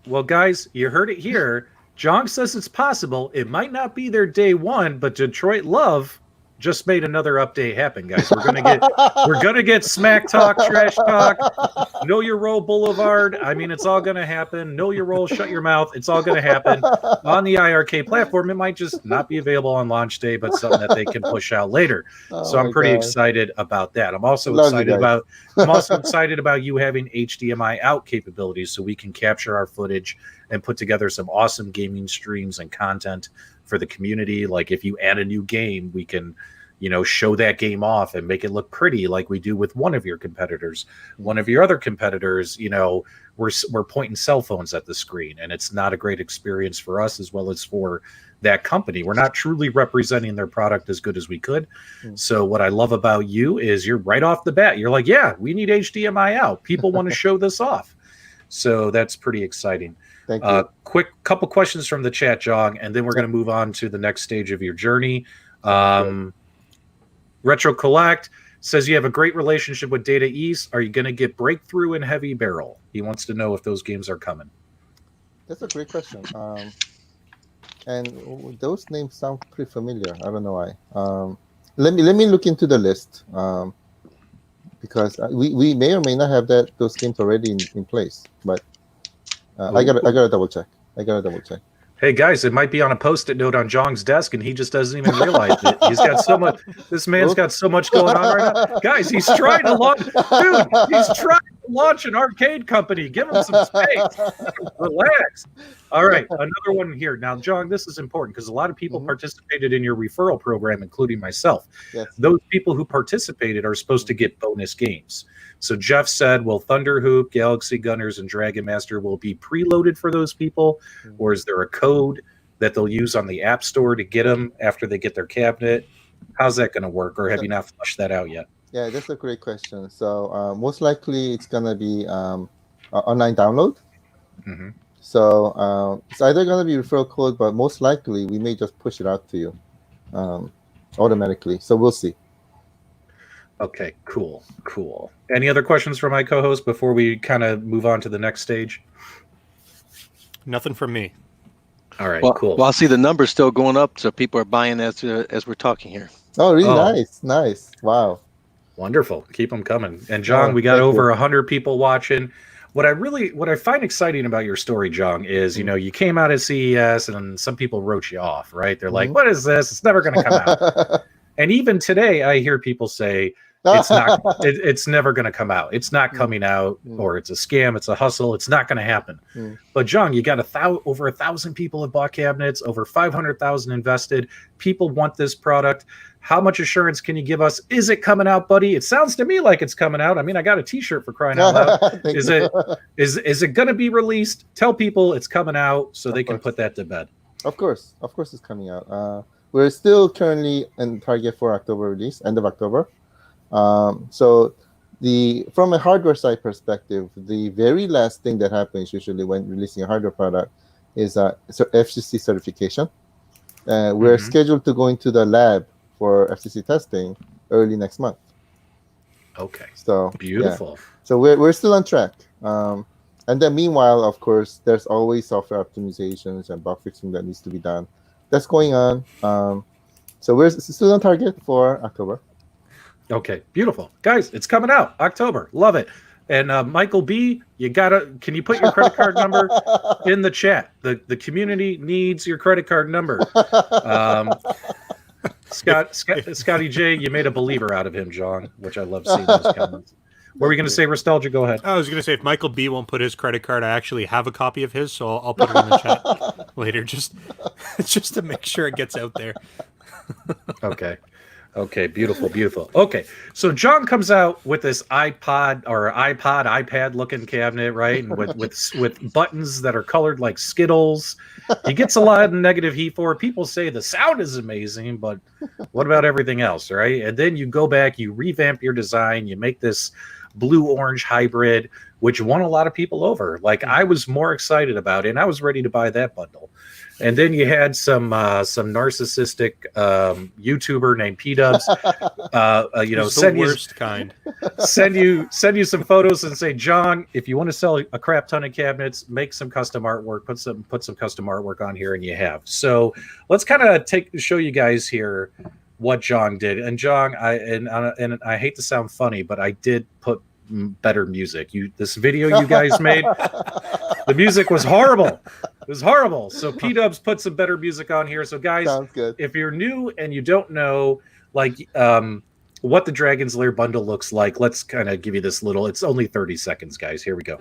Well, guys, you heard it here. Jong says it's possible. It might not be their day one, but Detroit Love just made another update happen, guys. We're gonna get smack talk, trash talk, know your role boulevard. It's all gonna happen. Know your role, shut your mouth. It's all gonna happen on the iiRcade platform. It might just not be available on launch day, but something that they can push out later. So I'm pretty excited about that. I'm also excited about you having HDMI out capabilities so we can capture our footage and put together some awesome gaming streams and content for the community. Like if you add a new game, we can, show that game off and make it look pretty like we do with one of your competitors. One of your other competitors, we're pointing cell phones at the screen, and it's not a great experience for us as well as for that company. We're not truly representing their product as good as we could. So what I love about you is you're right off the bat. You're like, yeah, we need HDMI out. People want to show this off. So that's pretty exciting. Thank you. Quick couple questions from the chat, Jong, and then we're going to move on to the next stage of your journey. Retro Collect says you have a great relationship with Data East. Are you going to get Breakthrough and Heavy Barrel? He wants to know if those games are coming. That's a great question. And those names sound pretty familiar. I don't know why. Let me look into the list because we may or may not have those games already in place, but. I gotta double check. Hey guys, it might be on a post-it note on Jong's desk, and he just doesn't even realize it. He's got so much. This man's got so much going on right now, guys. He's trying to launch, dude. He's trying to launch an arcade company. Give him some space. Relax. All right, another one here. Now, Jong, this is important because a lot of people participated in your referral program, including myself. Yes. Those people who participated are supposed to get bonus games. So Jeff said, will Thunder Hoop, Galaxy Gunners, and Dragon Master will be preloaded for those people? Or is there a code that they'll use on the App Store to get them after they get their cabinet? How's that going to work? Or have you not fleshed that out yet? Yeah, that's a great question. So most likely it's going to be online download. So it's either going to be referral code, but most likely we may just push it out to you. automatically. So we'll see. Okay, cool. Any other questions for my co-host before we kind of move on to the next stage? Nothing from me. All right, Well, cool. Well, I see the numbers still going up, so people are buying as we're talking here. Oh, really? Nice. Wow. Wonderful. Keep them coming. And Jong, we got over 100 people watching. What I find exciting about your story, Jong, is you came out at CES and some people wrote you off, right? They're like, "What is this? It's never going to come out." And even today, I hear people say it's not. It's never going to come out. It's not coming out, or it's a scam. It's a hustle. It's not going to happen. But Jong, you got over 1,000 people have bought cabinets, over 500,000 invested. People want this product. How much assurance can you give us? Is it coming out, buddy? It sounds to me like it's coming out. I mean, I got a T-shirt for crying out loud. Is it going to be released? Tell people it's coming out so they can put that to bed. Of course, it's coming out. We're still currently in target for October release, end of October. So from a hardware side perspective, the very last thing that happens usually when releasing a hardware product is FCC certification. We're scheduled to go into the lab for FCC testing early next month. Okay. So beautiful. Yeah. So we're still on track. And then meanwhile, of course, there's always software optimizations and bug fixing that needs to be done. That's going on. So we're still on target for October. Okay, beautiful. Guys, it's coming out October. Love it. And Michael B, can you put your credit card number in the chat? The community needs your credit card number. Scotty J, you made a believer out of him, Jong, which I love seeing those comments. What were we going to say, Nostalgia? Go ahead. I was going to say, if Michael B won't put his credit card, I actually have a copy of his, so I'll put it in the chat later, just to make sure it gets out there. Okay, beautiful. Okay, so John comes out with this iPad looking cabinet, right? And with buttons that are colored like Skittles. He gets a lot of negative heat for it. People say the sound is amazing, but what about everything else, right? And then you go back, you revamp your design, you make this blue-orange hybrid, which won a lot of people over. Like, I was more excited about it, and I was ready to buy that bundle. And then you had some narcissistic YouTuber named PDubs, send you some photos and say, John, if you want to sell a crap ton of cabinets, make some custom artwork, put some custom artwork on here, and you have. So let's kind of show you guys here what John did. And John, I hate to sound funny, but I did put better music. This video you guys made, the music was horrible. It was horrible. So P-Dubs put some better music on here. So guys, if you're new and you don't know what the Dragon's Lair bundle looks like, let's kind of give you this little, it's only 30 seconds, guys. Here we go.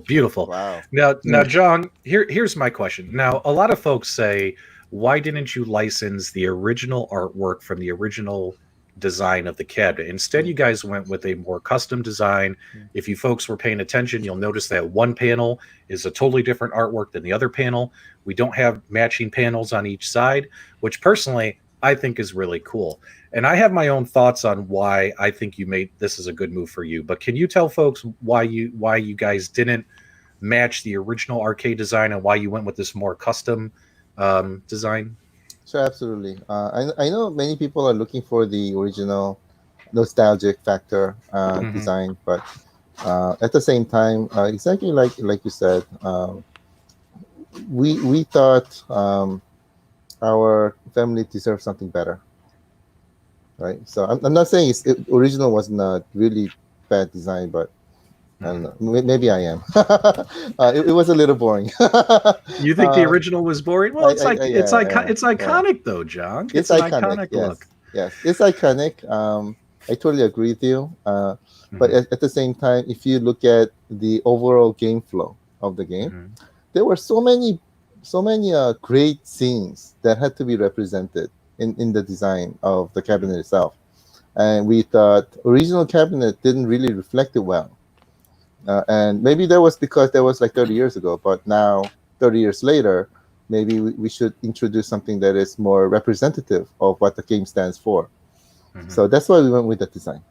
Beautiful. Wow. Now, John, here's my question. Now, a lot of folks say, why didn't you license the original artwork from the original design of the cabinet? Instead, you guys went with a more custom design. If you folks were paying attention, you'll notice that one panel is a totally different artwork than the other panel. We don't have matching panels on each side, which personally I think is really cool. And I have my own thoughts on why I think you made this is a good move for you. But can you tell folks why you guys didn't match the original arcade design and why you went with this more custom design? Sure, absolutely. I know many people are looking for the original nostalgic factor design, but at the same time, exactly like you said, we thought our family deserves something better, right? So I'm not saying original wasn't a really bad design, but I don't know. Maybe I am. It was a little boring. You think the original was boring? Well, it's iconic though, John. It's an iconic look. Yes, it's iconic. I totally agree with you. But at the same time, if you look at the overall game flow of the game, there were so many great scenes that had to be represented in the design of the cabinet itself. And we thought original cabinet didn't really reflect it well. And maybe that was because that was like 30 years ago, but now 30 years later, maybe we should introduce something that is more representative of what the game stands for. So that's why we went with that design.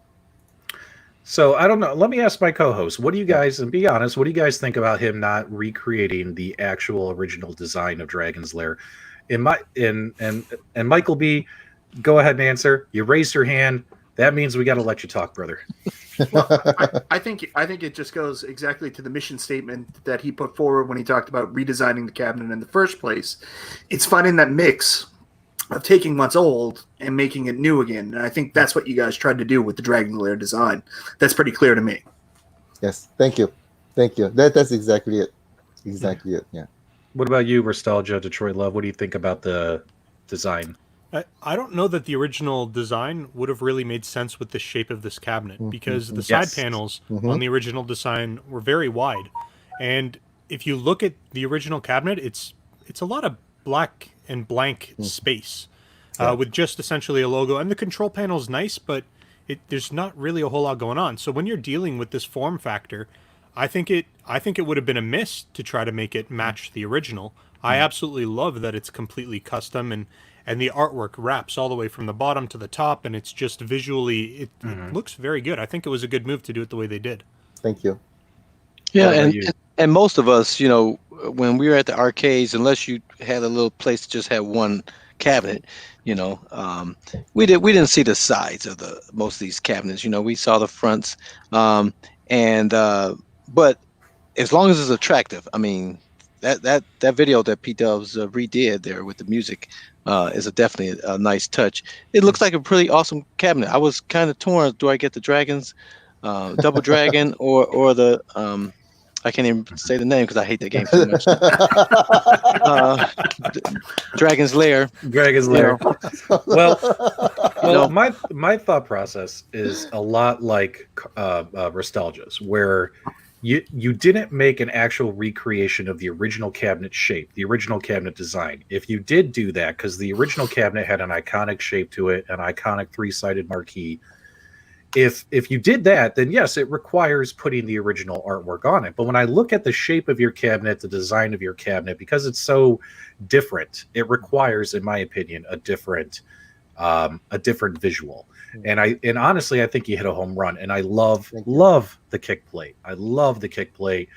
So I don't know. Let me ask my co-host. What do you guys, and be honest, what do you guys think about him not recreating the actual original design of Dragon's Lair? And Michael B, go ahead and answer. You raised your hand. That means we got to let you talk, brother. Well, I think it just goes exactly to the mission statement that he put forward when he talked about redesigning the cabinet in the first place. It's finding that mix of taking what's old and making it new again. And I think that's what you guys tried to do with the Dragon Lair design. That's pretty clear to me. Yes, thank you. That's exactly it. Exactly it. Yeah. What about you, Nostalgia, Detroit Love? What do you think about the design? I don't know that the original design would have really made sense with the shape of this cabinet, because the side panels on the original design were very wide. And if you look at the original cabinet, it's a lot of black and blank space with just essentially a logo. And the control panel is nice, but there's not really a whole lot going on. So when you're dealing with this form factor, I think it would have been a miss to try to make it match the original. I absolutely love that it's completely custom, and the artwork wraps all the way from the bottom to the top, and it's just visually, it looks very good. I think it was a good move to do it the way they did. Thank you. Yeah, and most of us, you know, when we were at the arcades, unless you had a little place that just had one cabinet, you know, we didn't see the sides of most of these cabinets. You know, we saw the fronts, but as long as it's attractive, I mean, that video that PDubs redid there with the music is definitely a nice touch. It looks like a pretty awesome cabinet. I was kind of torn. Do I get the dragons, double dragon, or the I can't even say the name because I hate that game so much. Dragon's Lair. Dragon's Lair. Well, my thought process is a lot like Nostalgia's, where you didn't make an actual recreation of the original cabinet shape, the original cabinet design. If you did do that, because the original cabinet had an iconic shape to it, an iconic three-sided marquee. If you did that, then yes, it requires putting the original artwork on it. But when I look at the shape of your cabinet, the design of your cabinet, because it's so different, it requires, in my opinion, a different visual. And honestly, I think you hit a home run. And I love the kick plate. I love the kick plate.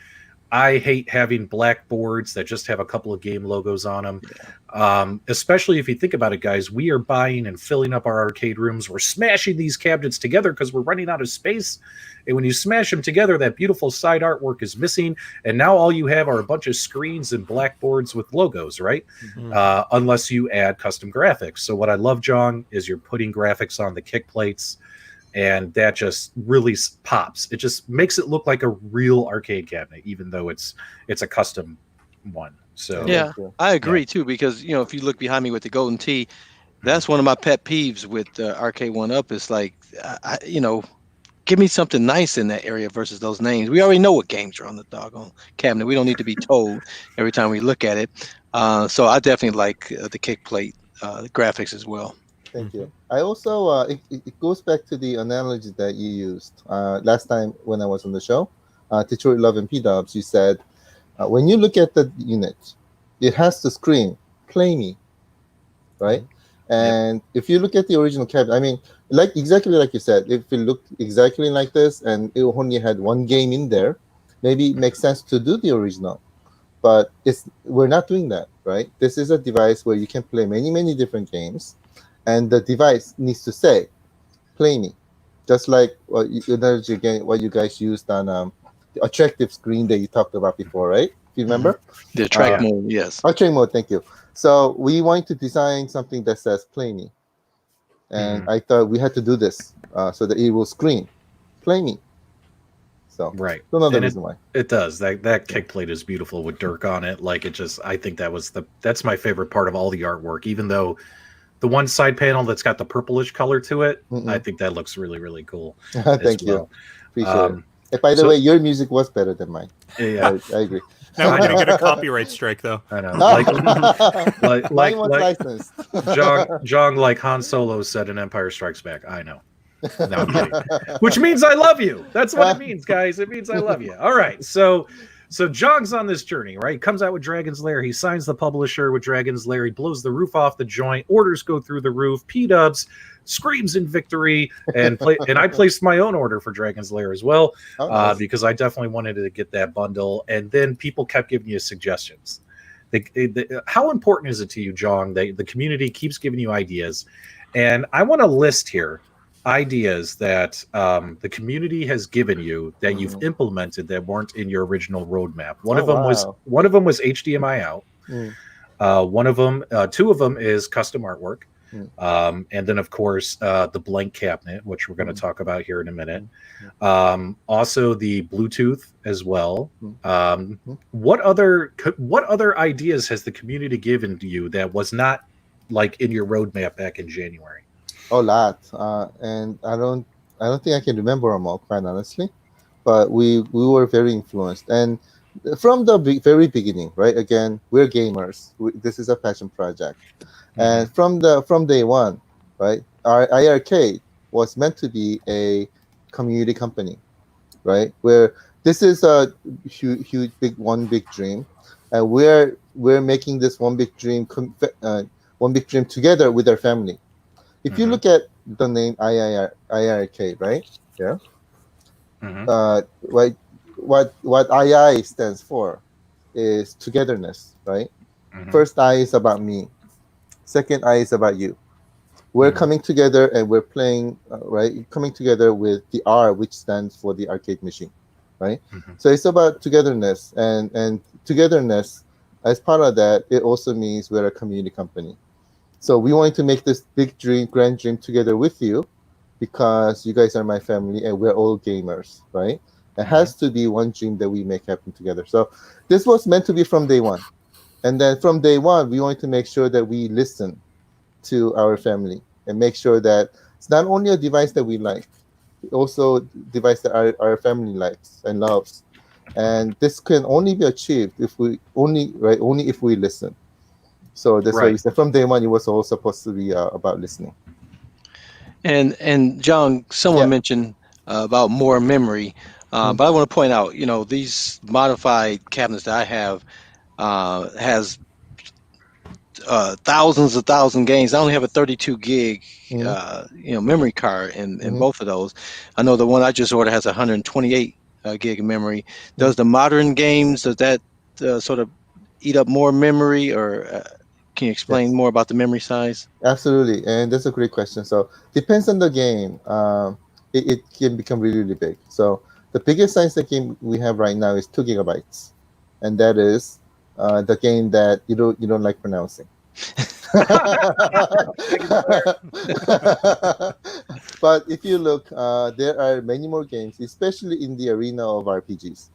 I hate having black boards that just have a couple of game logos on them. Especially if you think about it, guys, we are buying and filling up our arcade rooms. We're smashing these cabinets together because we're running out of space. And when you smash them together, that beautiful side artwork is missing. And now all you have are a bunch of screens and blackboards with logos, right? Unless you add custom graphics. So what I love, Jong, is you're putting graphics on the kick plates. And that just really pops. It just makes it look like a real arcade cabinet, even though it's a custom one. So yeah, I agree too, because you know, if you look behind me with the golden tee, that's one of my pet peeves with Arcade 1-Up. It's like, you know, give me something nice in that area versus those names. We already know what games are on the doggone cabinet. We don't need to be told every time we look at it. So I definitely like the kick plate graphics as well. Thank you. I also, it goes back to the analogy that you used last time when I was on the show. Detroit Love and PDubs, you said, when you look at the unit, it has to scream, play me, right? And if you look at the original cabinet, I mean, exactly like you said, if it looked exactly like this and it only had one game in there, maybe it makes sense to do the original. But we're not doing that, right? This is a device where you can play many, many different games. And the device needs to say, play me. Just like what you guys used on the attractive screen that you talked about before, right? Do you remember? The attract mode, yes. Attract mode, thank you. So we want to design something that says, play me. And I thought we had to do this so that it will scream, play me. So right. Another reason why. It does. That kick plate is beautiful with Dirk on it. Like it just, I think that's my favorite part of all the artwork, even though the one side panel that's got the purplish color to it, I think that looks really, really cool. Thank you. Appreciate it. And by the way, your music was better than mine. Yeah, I agree. Now we're gonna get a copyright strike, though. I know. Mine was licensed. Jong, like Han Solo said in Empire Strikes Back. I know. No, I'm kidding. Which means I love you. That's what it means, guys. It means I love you. All right. So Jong's on this journey, right? He comes out with Dragon's Lair. He signs the publisher with Dragon's Lair. He blows the roof off the joint. Orders go through the roof. PDubs screams in victory. And I placed my own order for Dragon's Lair as well, nice. Because I definitely wanted to get that bundle. And then people kept giving you suggestions. How important is it to you, Jong? The community keeps giving you ideas. And I want to list here ideas that the community has given you that you've implemented that weren't in your original roadmap. One of them was HDMI out. Two of them is custom artwork. And then of course the blank cabinet, which we're going to talk about here in a minute. Also the Bluetooth as well. What other ideas has the community given to you that was not like in your roadmap back in January? A lot, and I don't think I can remember them all, quite honestly. But we were very influenced, and from the very beginning, right? Again, we're gamers. This is a passion project, and from day one, right? Our iiRcade was meant to be a community company, right? Where this is a huge big dream, and we're making this one big dream together with our family. If you look at the name iiRcade, right? Yeah. What II stands for is togetherness, right? First I is about me. Second I is about you. We're coming together and we're playing, right? Coming together with the R, which stands for the arcade machine, right? So it's about togetherness, and togetherness. As part of that, it also means we're a community company. So we wanted to make this big dream, grand dream together with you, because you guys are my family and we're all gamers, right? It has to be one dream that we make happen together. So this was meant to be from day one. And then from day one, we wanted to make sure that we listen to our family and make sure that it's not only a device that we like, also a device that our family likes and loves. And this can only be achieved if we only if we listen. So that's why we said from day one, it was all supposed to be about listening. And John, someone mentioned about more memory, but I want to point out, these modified cabinets that I have has thousands games. I only have a 32 gig, memory card in both of those. I know the one I just ordered has 128 gig of memory. Does the modern games, does that sort of eat up more memory, or can you explain more about the memory size? Absolutely, and that's a great question. So depends on the game. It can become really big. So the biggest size the game we have right now is 2 gigabytes, and that is the game that you don't like pronouncing. But if you look, there are many more games, especially in the arena of RPGs,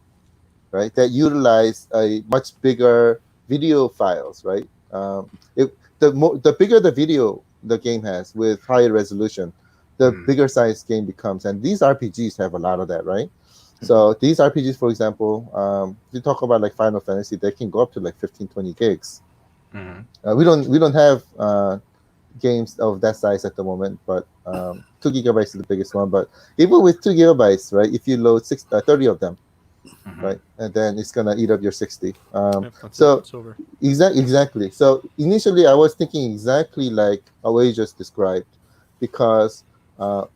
right? That utilize a much bigger video files, right? The bigger the video the game has with higher resolution, the bigger size game becomes. And these RPGs have a lot of that, right? So these RPGs, for example, if you talk about like Final Fantasy, they can go up to like 15-20 gigs. We don't have games of that size at the moment, but 2 gigabytes is the biggest one. But even with 2 gigabytes, right, if you load 30 of them, right, and then it's gonna eat up your 60. So exactly. So initially, I was thinking exactly like what you just described, because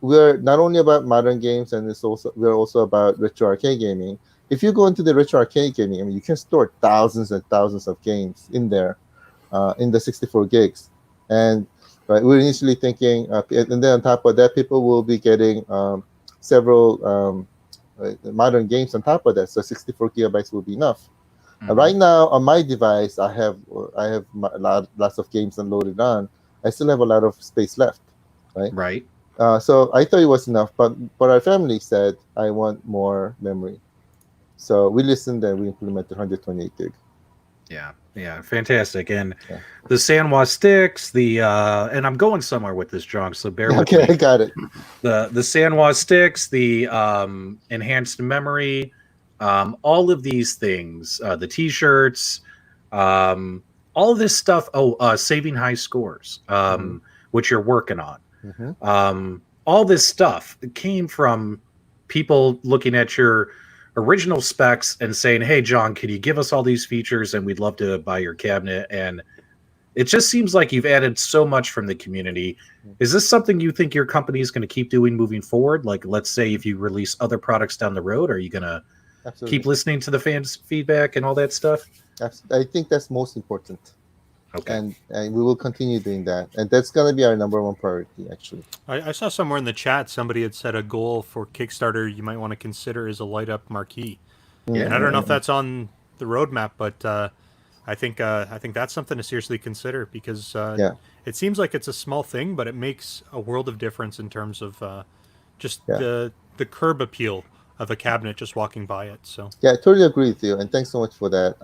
we're not only about modern games, and we're also about retro arcade gaming. If you go into the retro arcade gaming, I mean, you can store thousands and thousands of games in there, in the 64 gigs, and we're initially thinking, and then on top of that, people will be getting several modern games on top of that, so 64 gigabytes will be enough. Right now on my device, I have lots of games unloaded on. I still have a lot of space left, right. So I thought it was enough, but our family said I want more memory, so we listened and we implemented 128 gig. Yeah, fantastic. And the Sanwa sticks, and I'm going somewhere with this, Jong, so bear with me. Okay, I got it. The Sanwa sticks, the enhanced memory, all of these things, the T-shirts, all this stuff. Saving high scores, which you're working on. All this stuff came from people looking at your original specs and saying, "Hey, John, can you give us all these features? And we'd love to buy your cabinet." And it just seems like you've added so much from the community. Is this something you think your company is going to keep doing moving forward? Like, let's say if you release other products down the road, are you going to keep listening to the fans' feedback and all that stuff? I think that's most important. Okay. And we will continue doing that. And that's going to be our number one priority, actually. I saw somewhere in the chat somebody had said a goal for Kickstarter you might want to consider is a light-up marquee. Yeah. And I don't know if that's on the roadmap, but I think that's something to seriously consider because it seems like it's a small thing, but it makes a world of difference in terms of just the curb appeal of a cabinet just walking by it. So yeah, I totally agree with you, and thanks so much for that.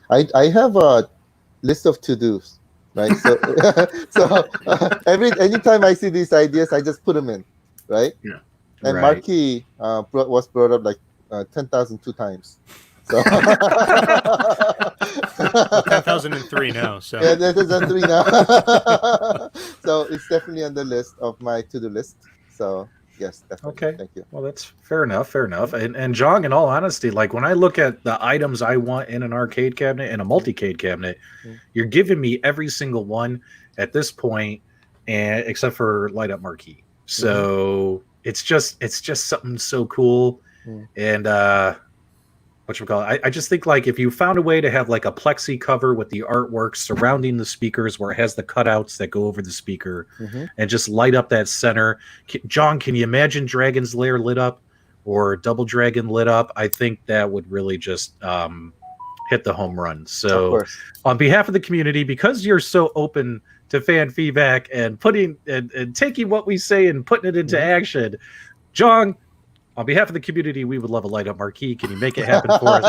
I have a list of to-dos, right? So anytime I see these ideas, I just put them in, right? Yeah. And marquee was brought up like 10,002 times. So 10,003 now. So yeah, 10,003 now. So it's definitely on the list of my to-do list. So yes, definitely. Okay. Thank you. Well, that's fair enough. And Jong, in all honesty, like when I look at the items I want in an arcade cabinet and a multi-cade cabinet, you're giving me every single one at this point, and except for light up marquee. So it's just something so cool. And I just think like if you found a way to have like a plexi cover with the artwork surrounding the speakers where it has the cutouts that go over the speaker and just light up that center. John, can you imagine Dragon's Lair lit up or Double Dragon lit up? I think that would really just hit the home run. So on behalf of the community, because you're so open to fan feedback and putting and taking what we say and putting it into action, John, on behalf of the community, we would love a light up marquee. Can you make it happen for us?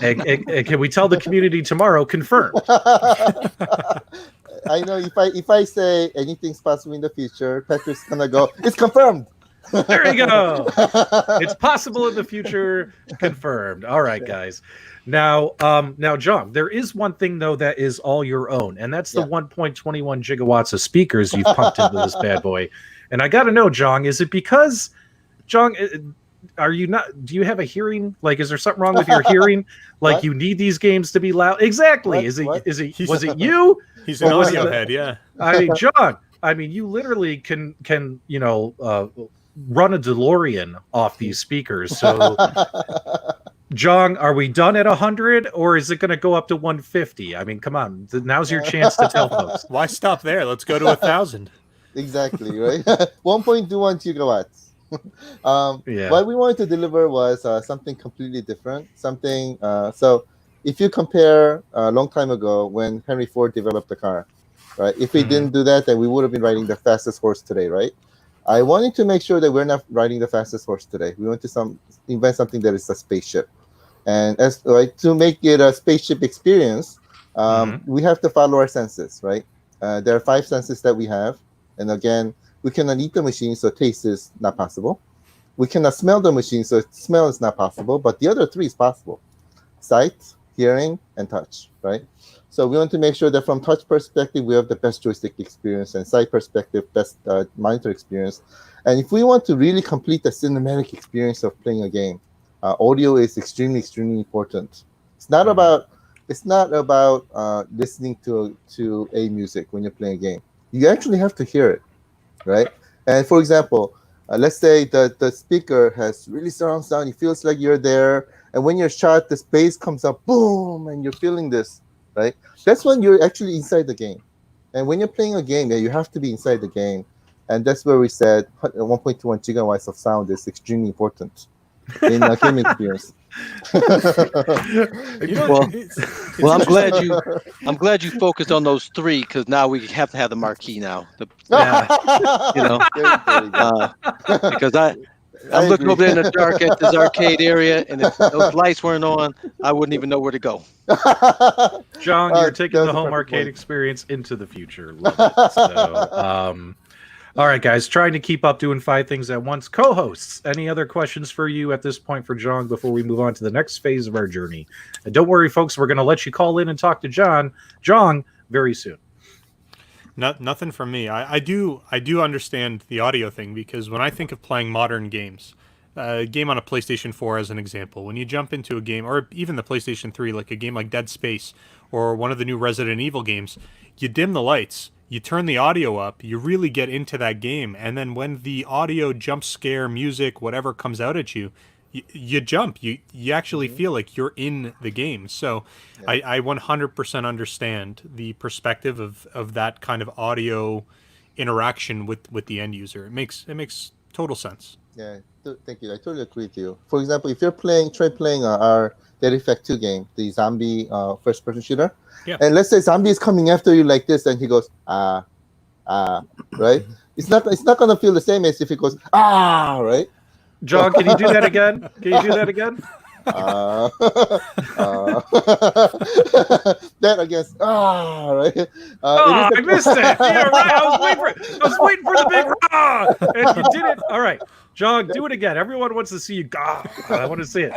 and can we tell the community tomorrow, confirmed? I know if I say anything's possible in the future, Patrick's gonna go, it's confirmed. There you go. It's possible in the future, confirmed. All right, guys. Now, John, there is one thing though that is all your own, and that's the 1.21 gigawatts of speakers you've pumped into this bad boy. And I got to know, John, is it because Jong, are you not? Do you have a hearing? Like, is there something wrong with your hearing? Like, you need these games to be loud? Exactly. Was it you? He's an audio head. Yeah. I mean, John. I mean, you literally can run a DeLorean off these speakers. So, Jong, are we done at 100, or is it going to go up to 150? I mean, come on. Now's your chance to tell folks. Why stop there? Let's go to 1,000. Exactly, right? 1.21 gigawatts. What we wanted to deliver was something completely different. Something. So if you compare a long time ago when Henry Ford developed the car, right? If we didn't do that, then we would have been riding the fastest horse today, right? I wanted to make sure that we're not riding the fastest horse today. We want to invent something that is a spaceship. And to make it a spaceship experience, we have to follow our senses, right? There are 5 senses that we have. And again, we cannot eat the machine, so taste is not possible. We cannot smell the machine, so smell is not possible. But the other 3 is possible: sight, hearing, and touch, right? So we want to make sure that from touch perspective, we have the best joystick experience, and sight perspective, best monitor experience. And if we want to really complete the cinematic experience of playing a game, audio is extremely, extremely important. It's not about listening to a music when you're playing a game. You actually have to hear it, right? And for example, let's say the speaker has really surround sound. It feels like you're there. And when you're shot, the bass comes up, boom, and you're feeling this, right? That's when you're actually inside the game. And when you're playing a game, you have to be inside the game. And that's where we said 1.21 gigawatts of sound is extremely important in a gaming experience. Well, I'm glad you focused on those 3, because now we have to have the marquee now. Because I'm looking over there in the dark at this arcade area, and if those lights weren't on, I wouldn't even know where to go. John, you're taking the home arcade experience into the future. Love it. So, All right, guys, trying to keep up doing 5 things at once. Co-hosts, any other questions for you at this point for Jong before we move on to the next phase of our journey? And don't worry, folks, we're going to let you call in and talk to Jong very soon. Nothing from me. I do understand the audio thing, because when I think of playing modern games, a game on a PlayStation 4 as an example, when you jump into a game, or even the PlayStation 3, like a game like Dead Space or one of the new Resident Evil games, you dim the lights, you turn the audio up, you really get into that game, and then when the audio, jump scare, music, whatever comes out at you, you jump. You actually feel like you're in the game. So I 100% understand the perspective of that kind of audio interaction with the end user. It makes total sense. Yeah, thank you. I totally agree with you. For example, if you're try playing our Dead Effect 2 game, the zombie first-person shooter, and let's say zombie is coming after you like this, and he goes, right? It's not gonna feel the same as if he goes, right? Jong, can you do that again? That I guess. Right? I missed it. Yeah, right. I was waiting for the big and you did it. All right, Jong, do it again. Everyone wants to see you. I want to see it.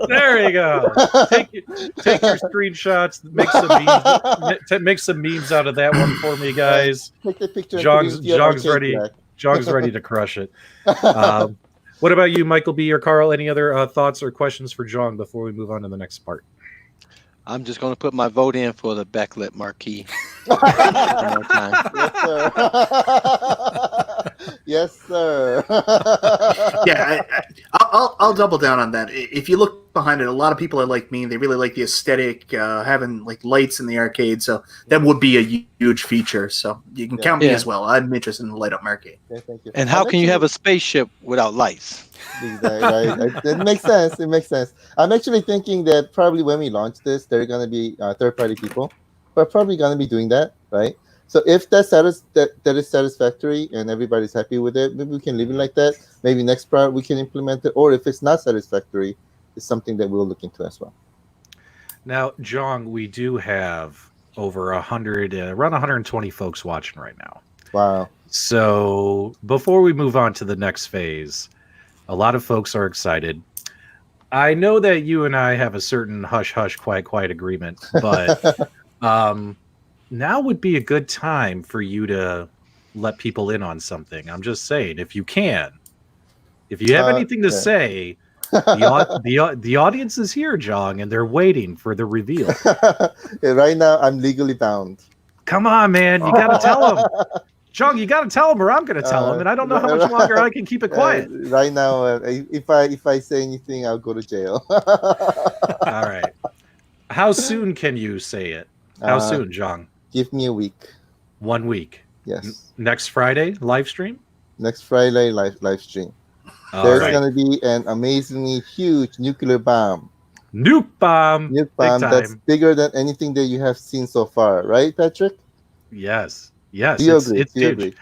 There you go. Take your screenshots. Make some memes out of that one for me, guys. Take the picture. Jong's ready. Jong's ready to crush it. What about you, Michael B. or Carl? Any other thoughts or questions for Jong before we move on to the next part? I'm just going to put my vote in for the backlit marquee. Yes, sir. Yeah, I'll double down on that. If you look behind it, a lot of people are like me. They really like the aesthetic, having like lights in the arcade. So that would be a huge feature. So you can count me as well. I'm interested in the light up marquee. Yeah, thank you. And how can you have a spaceship without lights? Exactly. Right. It makes sense. I'm actually thinking that probably when we launch this, there are going to be third-party people who are probably going to be doing that, right? So if that is satisfactory and everybody's happy with it, maybe we can leave it like that. Maybe next part we can implement it, or if it's not satisfactory, it's something that we'll look into as well. Now, Jong, we do have over 100, around 120 folks watching right now. Wow. So before we move on to the next phase, a lot of folks are excited. I know that you and I have a certain hush-hush, quiet agreement, but now would be a good time for you to let people in on something. I'm just saying, if you can. If you have anything to say, the audience is here, Jong, and they're waiting for the reveal. Right now, I'm legally bound. Come on, man. You got to tell them. Jong, you got to tell him, or I'm going to tell him, and I don't know how much longer I can keep it quiet. Right now, if I say anything, I'll go to jail. All right. How soon can you say it? How soon, Jong? Give me a week. 1 week. Yes. Next Friday, live stream? Next Friday, live stream. There's going to be an amazingly huge nuclear bomb. Nuke bomb that's bigger than anything that you have seen so far. Right, Patrick? Yes. Do you agree? It's huge.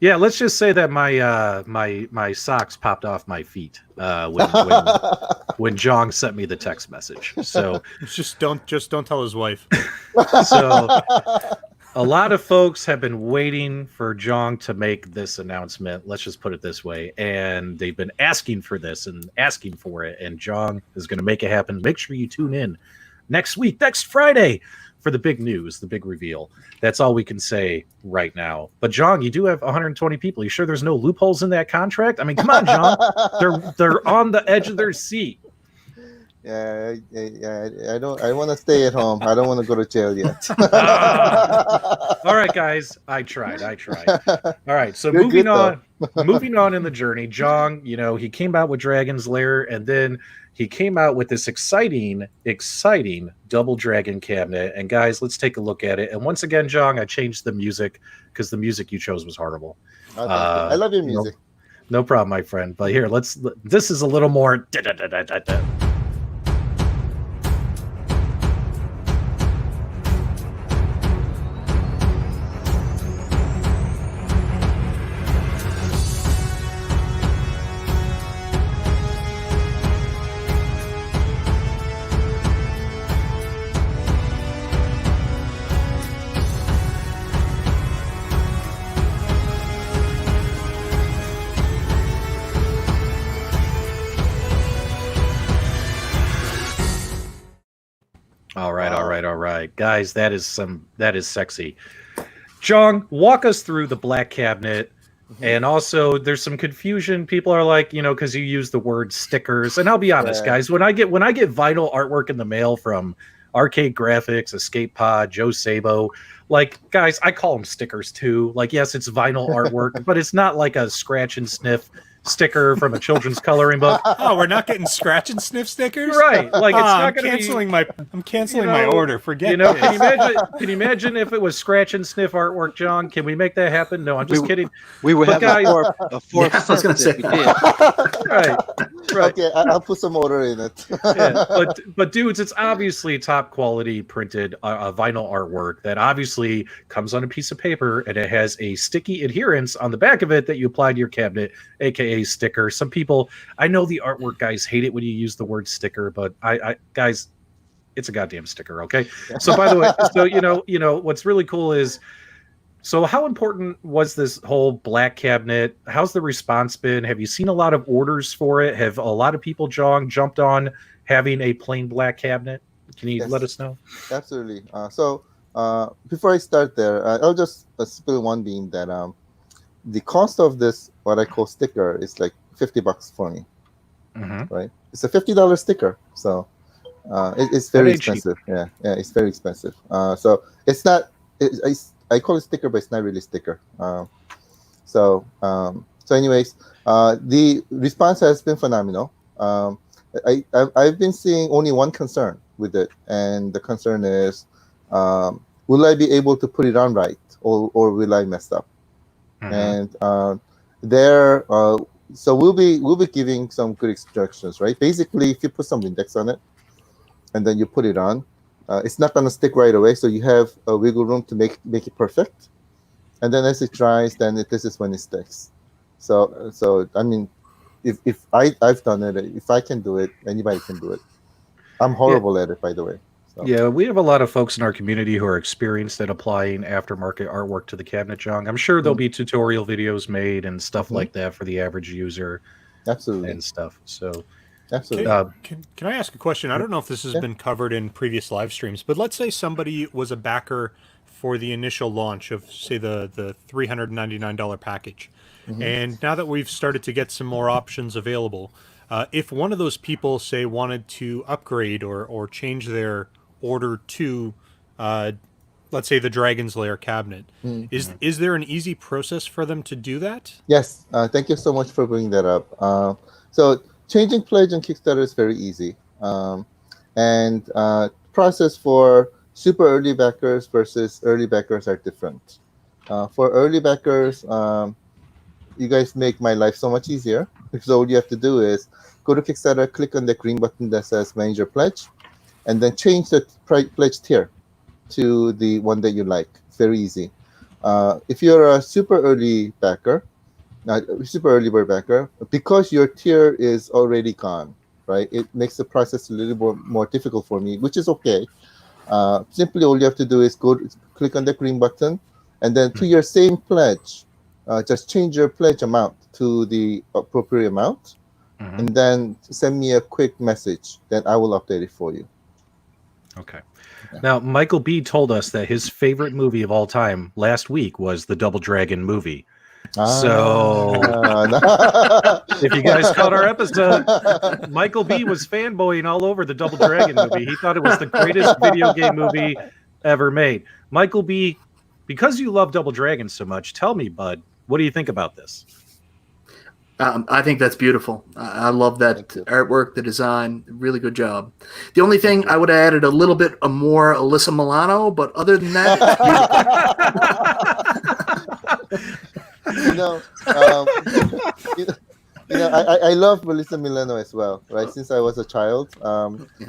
Yeah, let's just say that my socks popped off my feet when Jong sent me the text message. So just don't tell his wife. So a lot of folks have been waiting for Jong to make this announcement. Let's just put it this way, and they've been asking for this and asking for it, and Jong is going to make it happen. Make sure you tune in next week, next Friday, for the big news, the big reveal. That's all we can say right now. But Jong, you do have 120 people. You sure there's no loopholes in that contract? I mean, come on, Jong. They're on the edge of their seat. Yeah. I want to stay at home. I don't want to go to jail yet. All right, guys. I tried. All right. So moving on in the journey, Jong, he came out with Dragon's Lair, and then he came out with this exciting double dragon cabinet. And guys, let's take a look at it. And once again, Jong, I changed the music because the music you chose was horrible. I love your music. No problem, my friend. But here, this is a little more. All right, Wow. all right, guys. That is sexy. Jong, walk us through the black cabinet. And also, there's some confusion. People are like, because you use the word stickers. And I'll be honest, Yeah. guys, when I get vinyl artwork in the mail from Arcade Graphics, Escape Pod, Joe Sabo, like, guys, I call them stickers too. Like, yes, it's vinyl artwork, but it's not like a scratch and sniff sticker from a children's coloring book. Oh, we're not getting scratch and sniff stickers, Right? Like, it's not going to be. I'm canceling my order. Forget. Can this. you imagine if it was scratch and sniff artwork, John? Can we make that happen? No, I'm just kidding. We would have guys, a fourth I was gonna sense if say. we did. right. Okay, I'll put some order in it. Yeah, but dudes, it's obviously top quality printed vinyl artwork that obviously comes on a piece of paper, and it has a sticky adherence on the back of it that you apply to your cabinet, aka sticker. Some people, I know the artwork guys hate it when you use the word sticker, but I guys, it's a goddamn sticker. Okay. So by the way, so what's really cool is, so how important was this whole black cabinet? How's the response been? Have you seen a lot of orders for it? Have a lot of people jumped on having a plain black cabinet? Can you let us know? Absolutely. So before I start there, I'll just spill one bean that the cost of this, what I call sticker, is like $50 for me. Mm-hmm. Right? It's a $50 sticker, so it's very ain't cheap. expensive. Yeah, it's very expensive. So it's not. I call it sticker, but it's not really sticker. So anyways, the response has been phenomenal. I've been seeing only one concern with it, and the concern is, will I be able to put it on right, or will I mess up? Mm-hmm. And so we'll be giving some good instructions, right? Basically, if you put some Windex on it, and then you put it on, it's not gonna stick right away. So you have a wiggle room to make it perfect. And then as it dries, then this is when it sticks. So I mean, if I've done it, if I can do it, anybody can do it. I'm horrible at it, by the way. So. Yeah, we have a lot of folks in our community who are experienced at applying aftermarket artwork to the cabinet, John. I'm sure there'll be tutorial videos made and stuff like that for the average user. Absolutely. And stuff. So, absolutely. Can I ask a question? I don't know if this has been covered in previous live streams, but let's say somebody was a backer for the initial launch of, say, the $399 package. And now that we've started to get some more options available, if one of those people, say, wanted to upgrade or change their order to, let's say, the Dragon's Lair cabinet, is there an easy process for them to do that? Yes. Thank you so much for bringing that up. So changing pledge on Kickstarter is very easy. And process for super early backers versus early backers are different. For early backers, you guys make my life so much easier, because all you have to do is go to Kickstarter, click on the green button that says Manage Your Pledge, and then change the pledge tier to the one that you like. It's very easy. If you're a super early backer, super early bird backer, because your tier is already gone, right? It makes the process a little more difficult for me, which is okay. Simply all you have to do is click on the green button, and then to your same pledge, just change your pledge amount to the appropriate amount, and then send me a quick message. Then I will update it for you. Okay. Now, Michael B told us that his favorite movie of all time last week was the Double Dragon movie. So, if you guys caught our episode, Michael B was fanboying all over the Double Dragon movie. He thought it was the greatest video game movie ever made. Michael B, because you love Double Dragon so much, tell me, bud, what do you think about this? I think that's beautiful. I love that artwork, the design. Really good job. The only thing I would have added a little bit more Alyssa Milano, but other than that, I love Melissa Milano as well, right? Since I was a child,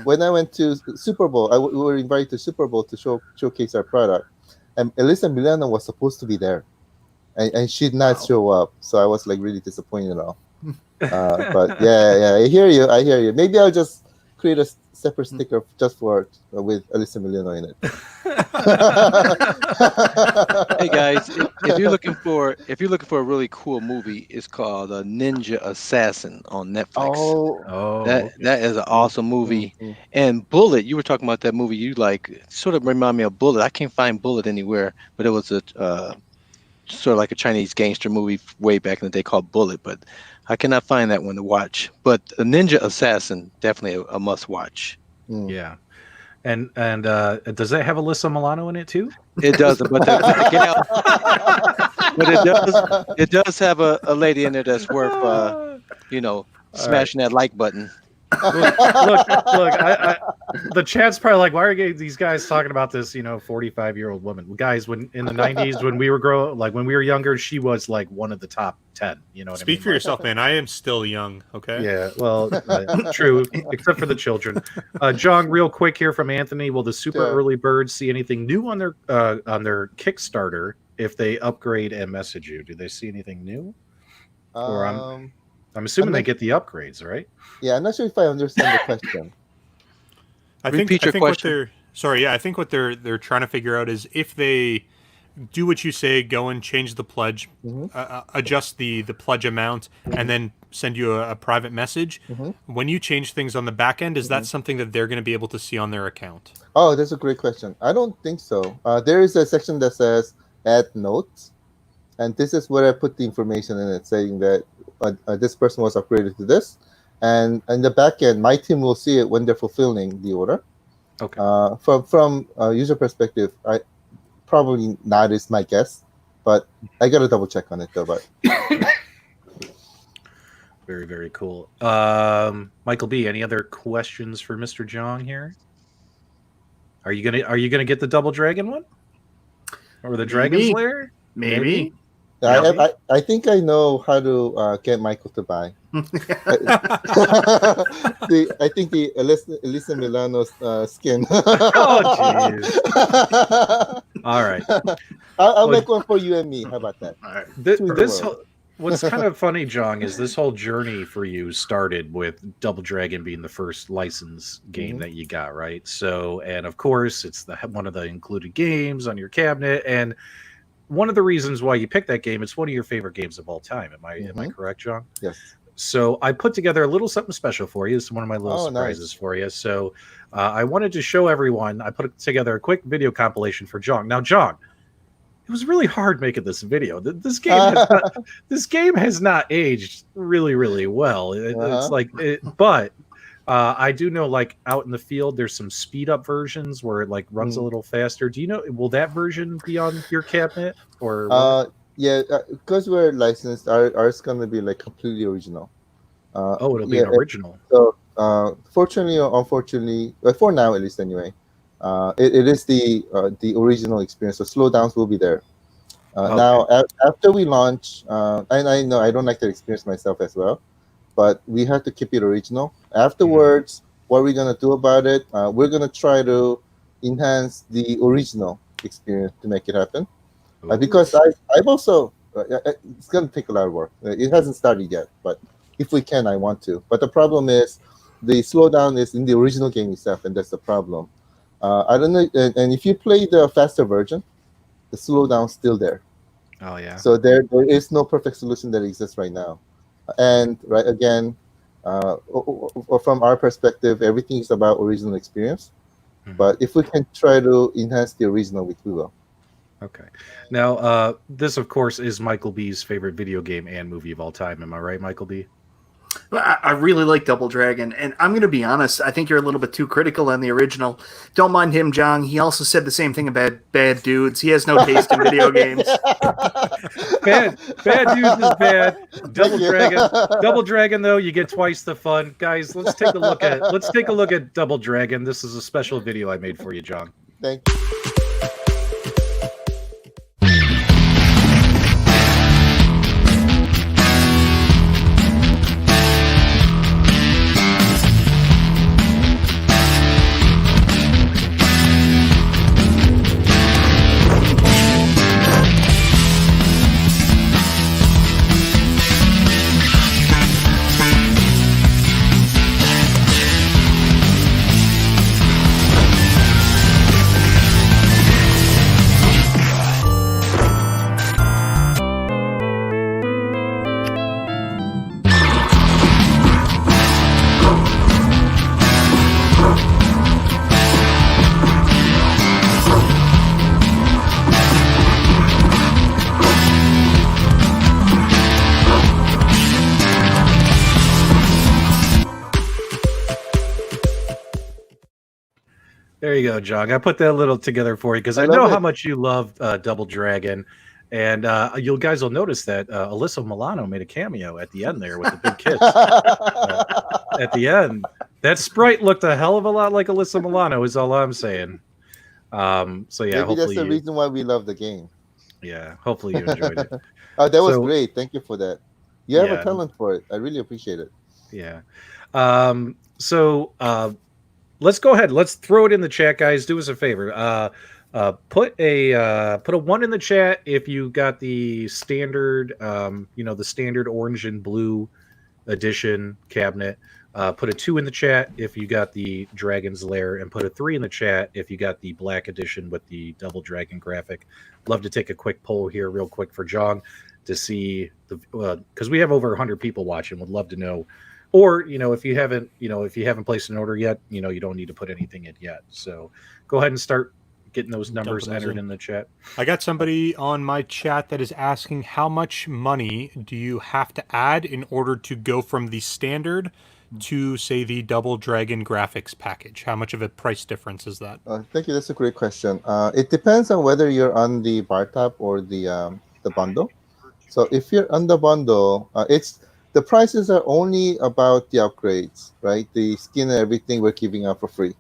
when I went to Super Bowl, we were invited to Super Bowl to showcase our product, and Alyssa Milano was supposed to be there, and she did not show up. So I was like really disappointed. But yeah, I hear you. Maybe I'll just create a separate sticker just for with Alyssa Milano in it. Hey guys, if you're looking for a really cool movie, it's called Ninja Assassin on Netflix. That is an awesome movie. And Bullet, you were talking about that movie. You like sort of remind me of Bullet. I can't find Bullet anywhere, but it was a sort of like a Chinese gangster movie way back in the day called Bullet, but I cannot find that one to watch. But a Ninja Assassin, definitely a must watch. Yeah. And does that have Alyssa Milano in it too? It doesn't, but it does have a lady in there that's worth smashing that like button. Look, the chat's probably like, why are these guys talking about this 45-year-old woman? Guys, when in the 90s when we were when we were younger, she was like one of the top 10. You know what Speak I mean? for yourself, man. I am still young. Okay. Yeah, well, true, except for the children. Jong, real quick here from Anthony: will the super early birds see anything new on their Kickstarter if they upgrade and message you? Do they see anything new? Or I'm assuming they get the upgrades, right? Yeah, I'm not sure if I understand the question. I think what they're trying to figure out is if they do what you say, go and change the pledge, adjust the pledge amount, and then send you a private message. When you change things on the back end, is that something that they're going to be able to see on their account? Oh, that's a great question. I don't think so. There is a section that says add notes, and this is where I put the information in it, saying that this person was upgraded to this, and in the back end, my team will see it when they're fulfilling the order. Okay. From a user perspective, I probably not is my guess, but I got to double check on it though. But very, very cool. Michael B, any other questions for Mr. Jong here? Are you gonna get the Double Dragon one, or the Dragon's Lair? Maybe. I think I know how to get Michael to buy. I think the Alyssa Milano's skin. Oh, jeez. All right. I'll make one for you and me. How about that? All right. What's kind of funny, Jong, is this whole journey for you started with Double Dragon being the first license game that you got, right? So, and of course, it's one of the included games on your cabinet, and one of the reasons why you picked that game, it's one of your favorite games of all time. Am I correct, Jong? Yes. So I put together a little something special for you. It's one of my little surprises for you. So I wanted to show everyone. I put together a quick video compilation for Jong. Now, Jong, it was really hard making this video. This game has not aged really, really well. It's but I do know, like, out in the field, there's some speed up versions where it like runs a little faster. Do you know? Will that version be on your cabinet or? Yeah, because we're licensed, ours gonna be like completely original. It'll be an original. So, fortunately or unfortunately, for now at least, anyway, it is the original experience. So slowdowns will be there. Now, after we launch, and I know I don't like that experience myself as well, but we have to keep it original. Afterwards, what we're gonna do about it? We're gonna try to enhance the original experience to make it happen. Because I've also, it's going to take a lot of work. It hasn't started yet, but if we can, I want to. But the problem is the slowdown is in the original game itself, and that's the problem. I don't know, and if you play the faster version, the slowdown's still there. Oh, yeah. So there is no perfect solution that exists right now. And, from our perspective, everything is about original experience. But if we can try to enhance the original, we will. Okay. Now, this, of course, is Michael B's favorite video game and movie of all time. Am I right, Michael B? I really like Double Dragon, and I'm going to be honest, I think you're a little bit too critical on the original. Don't mind him, Jong. He also said the same thing about Bad Dudes. He has no taste in video games. Bad Dudes is bad. Double Dragon, though, you get twice the fun. Guys, let's take a look at Double Dragon. This is a special video I made for you, Jong. Thank you. you go, Jong. I put that little together for you because I know how much you love Double Dragon. And you guys will notice that Alyssa Milano made a cameo at the end there with the big kiss. At the end. That sprite looked a hell of a lot like Alyssa Milano, is all I'm saying. So yeah, maybe that's the reason why we love the game. Yeah, hopefully you enjoyed it. Oh, that was great. Thank you for that. You have a talent for it. I really appreciate it. Yeah. So let's go ahead. Let's throw it in the chat, guys. Do us a favor. Put a 1 in the chat if you got the standard, the standard orange and blue edition cabinet. Put a 2 in the chat if you got the Dragon's Lair, and put a 3 in the chat if you got the black edition with the Double Dragon graphic. Love to take a quick poll here, real quick, for Jong to see because we have over 100 people watching. Would love to know. Or, if you haven't placed an order yet, you don't need to put anything in yet. So go ahead and start getting those numbers entered in the chat. I got somebody on my chat that is asking, how much money do you have to add in order to go from the standard to, say, the Double Dragon graphics package? How much of a price difference is that? Thank you. That's a great question. It depends on whether you're on the bar top or the bundle. So if you're on the bundle, the prices are only about the upgrades, right? The skin and everything we're giving out for free.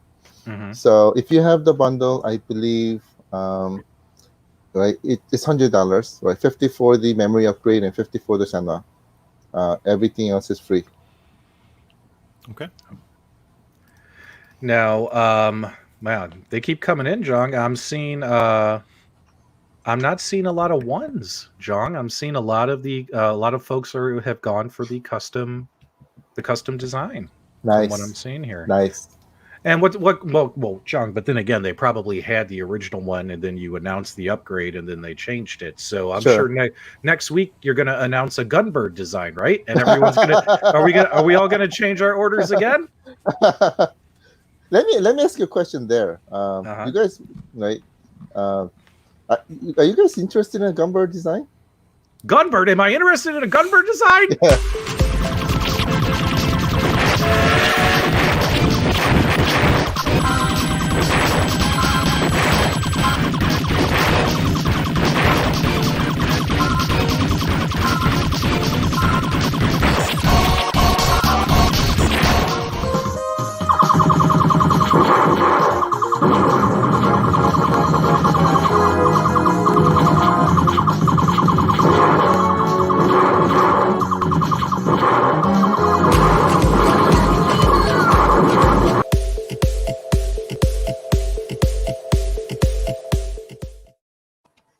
Mm-hmm. So if you have the bundle, I believe, right, it's $100, right? 50 for the memory upgrade and 50 for the Shanghai. Everything else is free. Okay. Now, man, they keep coming in, Jong. I'm not seeing a lot of 1s, Jong. I'm seeing a lot of folks have gone for the custom design. Nice. From what I'm seeing here. Nice. And well, Jong, but then again, they probably had the original one, and then you announced the upgrade, and then they changed it. So I'm sure next week you're going to announce a Gunbird design, right? And everyone's are we all going to change our orders again? Let me ask you a question there. You guys, right? Are you guys interested in a Gunbird design? Gunbird? Am I interested in a Gunbird design? Yeah.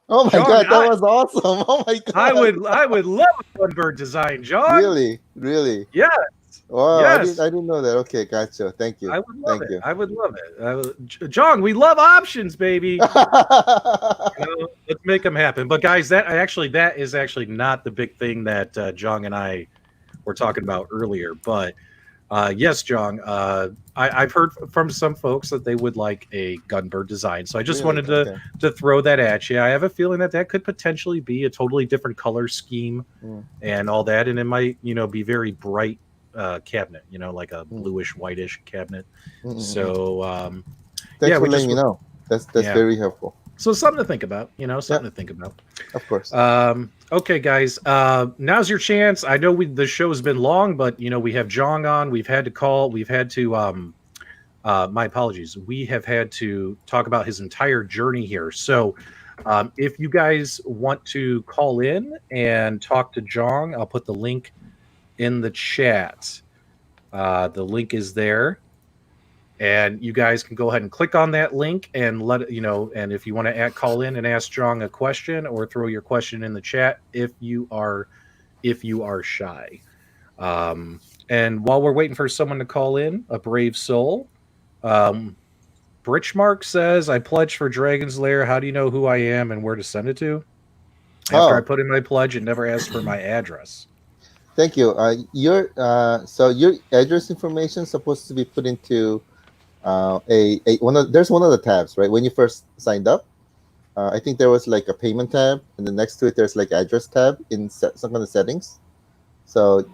Oh my God, that was awesome! Oh my God, I would love a Gunbird design, John. Really? Yes. Wow, yes. I didn't know that. Okay, gotcha. Thank you. I would love it. I would love it. John, we love options, baby. Let's make them happen. But guys, that is actually not the big thing that Jong and I were talking about earlier. But yes, Jong, I've heard from some folks that they would like a Gunbird design. So I just wanted to throw that at you. I have a feeling that could potentially be a totally different color scheme and all that, and it might be very bright cabinet, like a bluish whitish cabinet. So thanks for letting me know. That's very helpful. So something to think about, something to think about. Of course. Okay, guys, now's your chance. I know the show's been long, but we have Jong on. We've had to call. We've had to. My apologies. We have had to talk about his entire journey here. So, if you guys want to call in and talk to Jong, I'll put the link in the chat. The link is there. And you guys can go ahead and click on that link and and if you want to call in and ask Jong a question or throw your question in the chat if you are shy. And while we're waiting for someone to call in, a brave soul, Britchmark says, I pledge for Dragon's Lair. How do you know who I am and where to send it to? After I put in my pledge, it never asked for my address. Thank you. Your address information is supposed to be put into there's one of the tabs, right? When you first signed up, I think there was like a payment tab, and then next to it there's like address tab in some kind of settings. So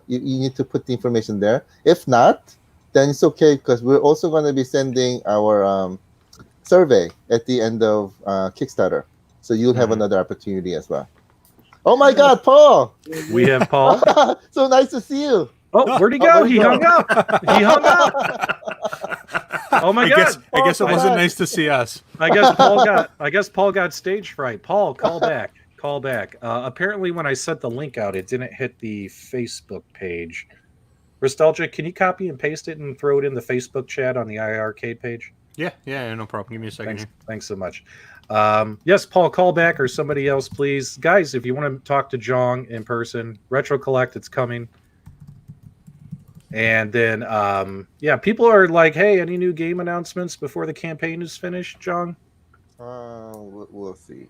you need to put the information there. If not, then it's okay, because we're also going to be sending our survey at the end of Kickstarter, so you'll have another opportunity as well. Oh my God, Paul! We have Paul. So nice to see you. Oh, where'd he go? where'd he He go? hung up. He hung up. Oh my God! I guess it wasn't nice to see us. I guess Paul got stage fright. Paul, call back. Call back. Apparently, when I sent the link out, it didn't hit the Facebook page. Nostalgia, can you copy and paste it and throw it in the Facebook chat on the iiRcade page? Yeah, no problem. Give me a second. Thanks so much. Yes, Paul, call back or somebody else, please. Guys, if you want to talk to Jong in person, Retro Collect, it's coming. And then, people are like, hey, any new game announcements before the campaign is finished, Jong? We'll see.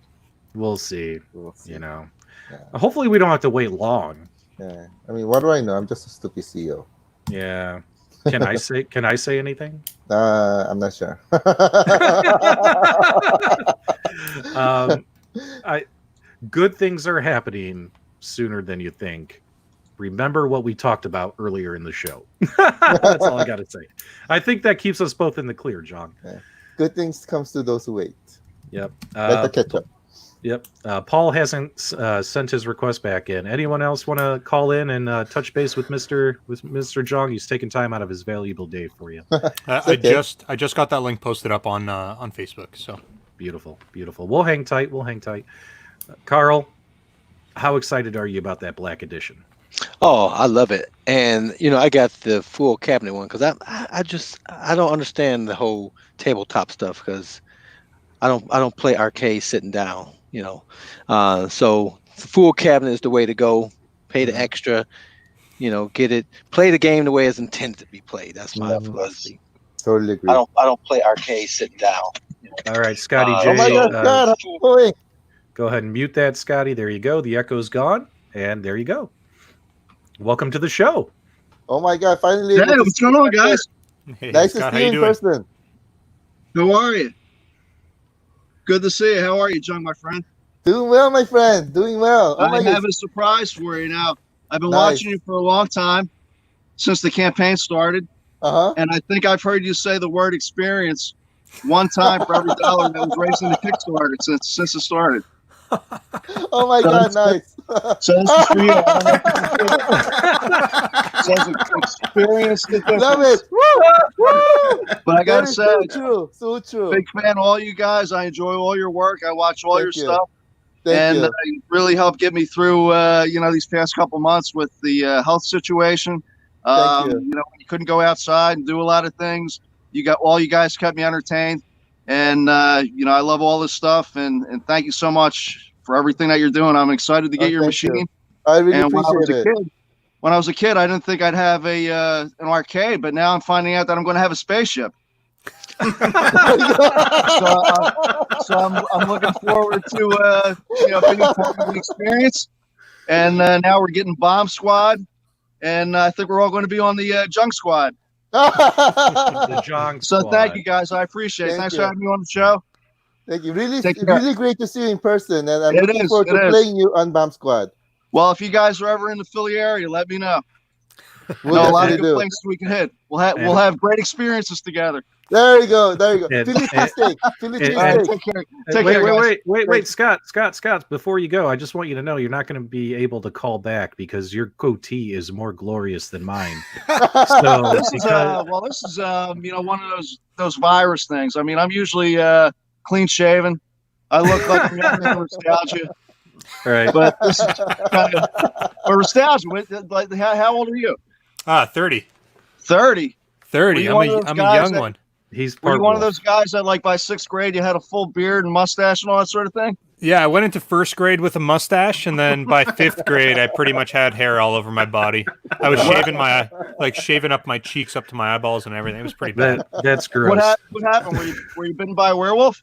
We'll see. You know. Yeah. Hopefully we don't have to wait long. Yeah. I mean, what do I know? I'm just a stupid CEO. Yeah. Can I say anything? I'm not sure. Good things are happening sooner than you think. Remember what we talked about earlier in the show. That's all I got to say. I think that keeps us both in the clear, John. Yeah. Good things comes to those who wait. Yep. Like the ketchup. Yep. Paul hasn't sent his request back in. Anyone else want to call in and touch base with Mr. Jong? He's taking time out of his valuable day for you. I just got that link posted up on Facebook. So beautiful. We'll hang tight. Carl, how excited are you about that Black Edition? Oh, I love it. And I got the full cabinet one because I don't understand the whole tabletop stuff because I don't play arcade sitting down. So the full cabinet is the way to go. Pay the extra, get it. Play the game the way it's intended to be played. That's my philosophy. Totally agree. I don't play arcade sitting down. All right, Scotty J. Oh my God, God, how's it going? Go ahead and mute that, Scotty. There you go. The echo's gone, and there you go. Welcome to the show. Oh my God, finally. Hey, what's going on, guys? hey, Nice Scott, to see you in person. How are you? Good to see you. How are you, Jung, my friend? Doing well, my friend. Doing well. Oh I my have God. a surprise for you now. I've been Nice. watching you for a long time, since the campaign started, and I think I've heard you say the word experience one time for every dollar that was raised in the Kickstarter since it started. Oh my God, nice. So this is for you. Experience the difference. Love it. Woo! But I gotta That is say, so true. big fan of all you guys. I enjoy all your work. I watch all your Thank you. stuff. Thank you. You really helped get me through, these past couple months with the health situation. Thank you. You couldn't go outside and do a lot of things. You guys kept me entertained, and I love all this stuff. And thank you so much for everything that you're doing. I'm excited to get your Thank machine. you. I really And appreciate it. when I was a kid, I didn't think I'd have an arcade, but now I'm finding out that I'm going to have a spaceship. So I'm looking forward to being a part of the experience. And now we're getting Bomb Squad, and I think we're all going to be on the Junk Squad. The Jong So Squad. thank you guys, I appreciate it. Thank Thanks you. for having me on the show. Thank you. Really, Take care. really great to see you in person, and I'm It looking is, forward to it is. playing you on Bomb Squad. Well, if you guys are ever in the Philly area, let me know. We'll Know a lot of definitely good do. places we can hit. We'll have great experiences together. There you go. There you go. And- Philly cheesesteak. Philly and- All right, cheesesteak. take care. Take care, guys. Wait, Scott, before you go, I just want you to know you're not going to be able to call back because your goatee is more glorious than mine. So This is one of those virus things. I mean, I'm usually clean shaven. I look like I'm young in nostalgia, right. but this is kind of nostalgia. Like, how old are you? 30. 30. 30. Were you I'm one of a those I'm a guys young that- one. He's Were you part one of wolf. those guys that, like, by 6th grade, you had a full beard and mustache and all that sort of thing? Yeah, I went into first grade with a mustache, and then by 5th grade, I pretty much had hair all over my body. I was shaving up my cheeks up to my eyeballs and everything. It was pretty bad. That's gross. What happened? Were you bitten by a werewolf?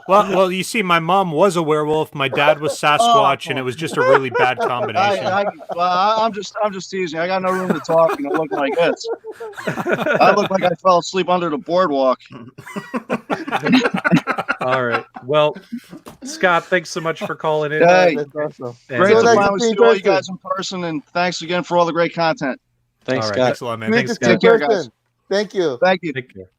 Well, you see, my mom was a werewolf. My dad was Sasquatch, and it was just a really bad combination. I'm just teasing. I got no room to talk, and I look like this. I look like I fell asleep under the boardwalk. All right. Well, Scott, thanks so much for calling in. Hey, That's awesome. And, great So to nice finally to see see you all in you guys in person, and thanks again for all the great content. Thanks, All right, Scott. Thanks a lot, man. Great Thanks, to see you Scott. in Take care, guys. person. Thank you. Thank you. Take care.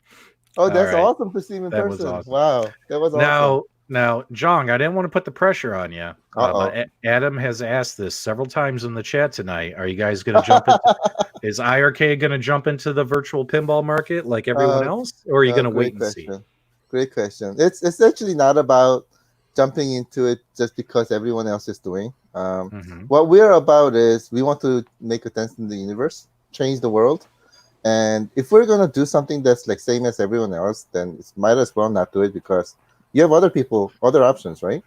Oh, that's right. awesome to see him in That was person. awesome. Wow, that was awesome. Now, Jong, I didn't want to put the pressure on you, Uh-oh. but Adam has asked this several times in the chat tonight. Are you guys going to jump into? Is iiRcade going to jump into the virtual pinball market like everyone else, or are you going to wait and see? Great question. It's actually not about jumping into it just because everyone else is doing. What we're about is we want to make a dent in the universe, change the world. And if we're going to do something that's like same as everyone else, then it might as well not do it because you have other options, right?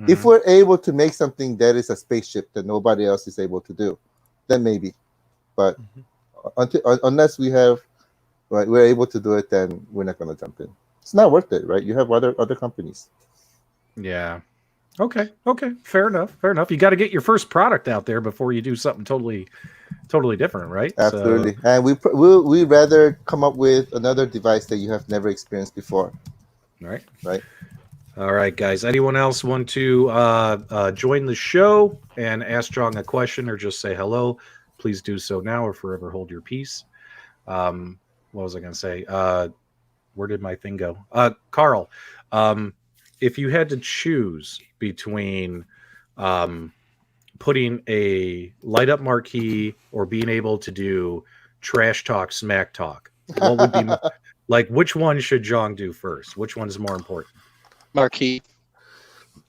If we're able to make something that is a spaceship that nobody else is able to do, then maybe. But unless we're able to do it, then we're not going to jump in. It's not worth it, right? You have other companies. Yeah. Okay. Fair enough. You got to get your first product out there before you do something totally different, right? Absolutely. So, and we rather come up with another device that you have never experienced before. Right. All right, guys. Anyone else want to join the show and ask Jong a question or just say hello? Please do so now or forever hold your peace. What was I going to say? Where did my thing go? Carl, if you had to choose between putting a light up marquee or being able to do trash talk, smack talk, what would be like? Which one should Jong do first? Which one's more important? Marquee.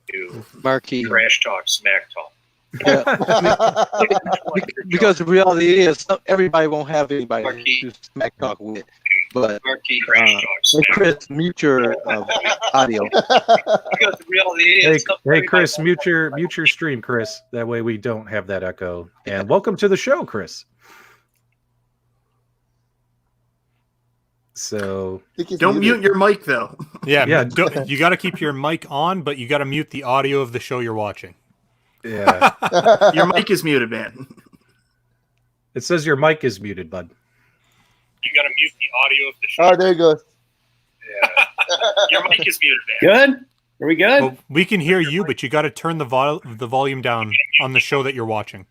Trash talk, smack talk. Yeah. Because the reality is everybody won't have anybody to smack talk with. But Chris, mute your audio. Because the reality is hey Chris, mute your stream, Chris. That way we don't have that echo. And welcome to the show, Chris. So don't mute your mic though. Yeah. You got to keep your mic on, but you got to mute the audio of the show you're watching. Yeah. Your mic is muted, man. It says your mic is muted, bud. You got to mute the audio of the show. Oh, there it goes. Yeah. Your mic is muted, man. Good? Are we good? Well, we can hear you, but you got to turn the volume down on the show that you're watching.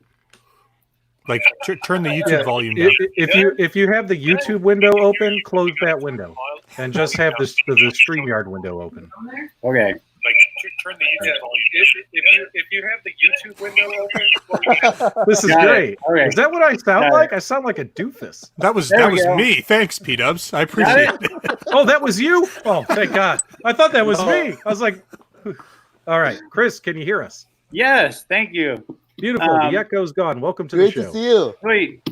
Like turn the YouTube volume down. If you have the YouTube window open, close that window, and just have the StreamYard window open. Okay. Like turn the YouTube volume. If you have the YouTube window open, this is great. Okay. Is that what I sound like? I sound like a doofus. That was me. Thanks, PDubs. I appreciate it. Oh, that was you. Oh, thank God. I thought that was me. I was like, all right, Chris, can you hear us? Yes, thank you. Beautiful. The echo's gone. Welcome to the show. Great to see you. Sweet.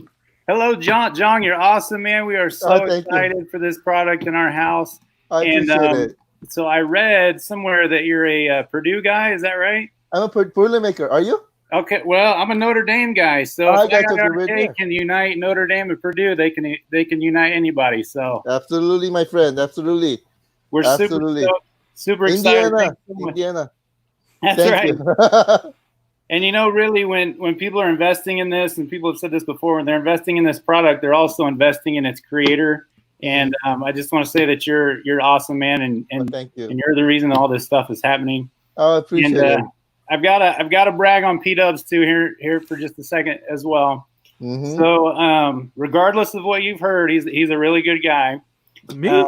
Hello, John. Jong, you're awesome, man. We are so excited for this product in our house. I appreciate it. So I read somewhere that you're a Purdue guy. Is that right? I'm a Purdue maker. Are you? Okay. Well, I'm a Notre Dame guy. So if iiRcade can unite Notre Dame and Purdue, they can unite anybody. So absolutely, my friend. Absolutely. We're super excited. Indiana. That's right. And really, when people are investing in this, and people have said this before, when they're investing in this product, they're also investing in its creator. And I just want to say that you're awesome, man, and thank you. And you're the reason all this stuff is happening. Oh, I appreciate it. I've got to brag on PDubs too here for just a second as well. Mm-hmm. So regardless of what you've heard, he's a really good guy. Me?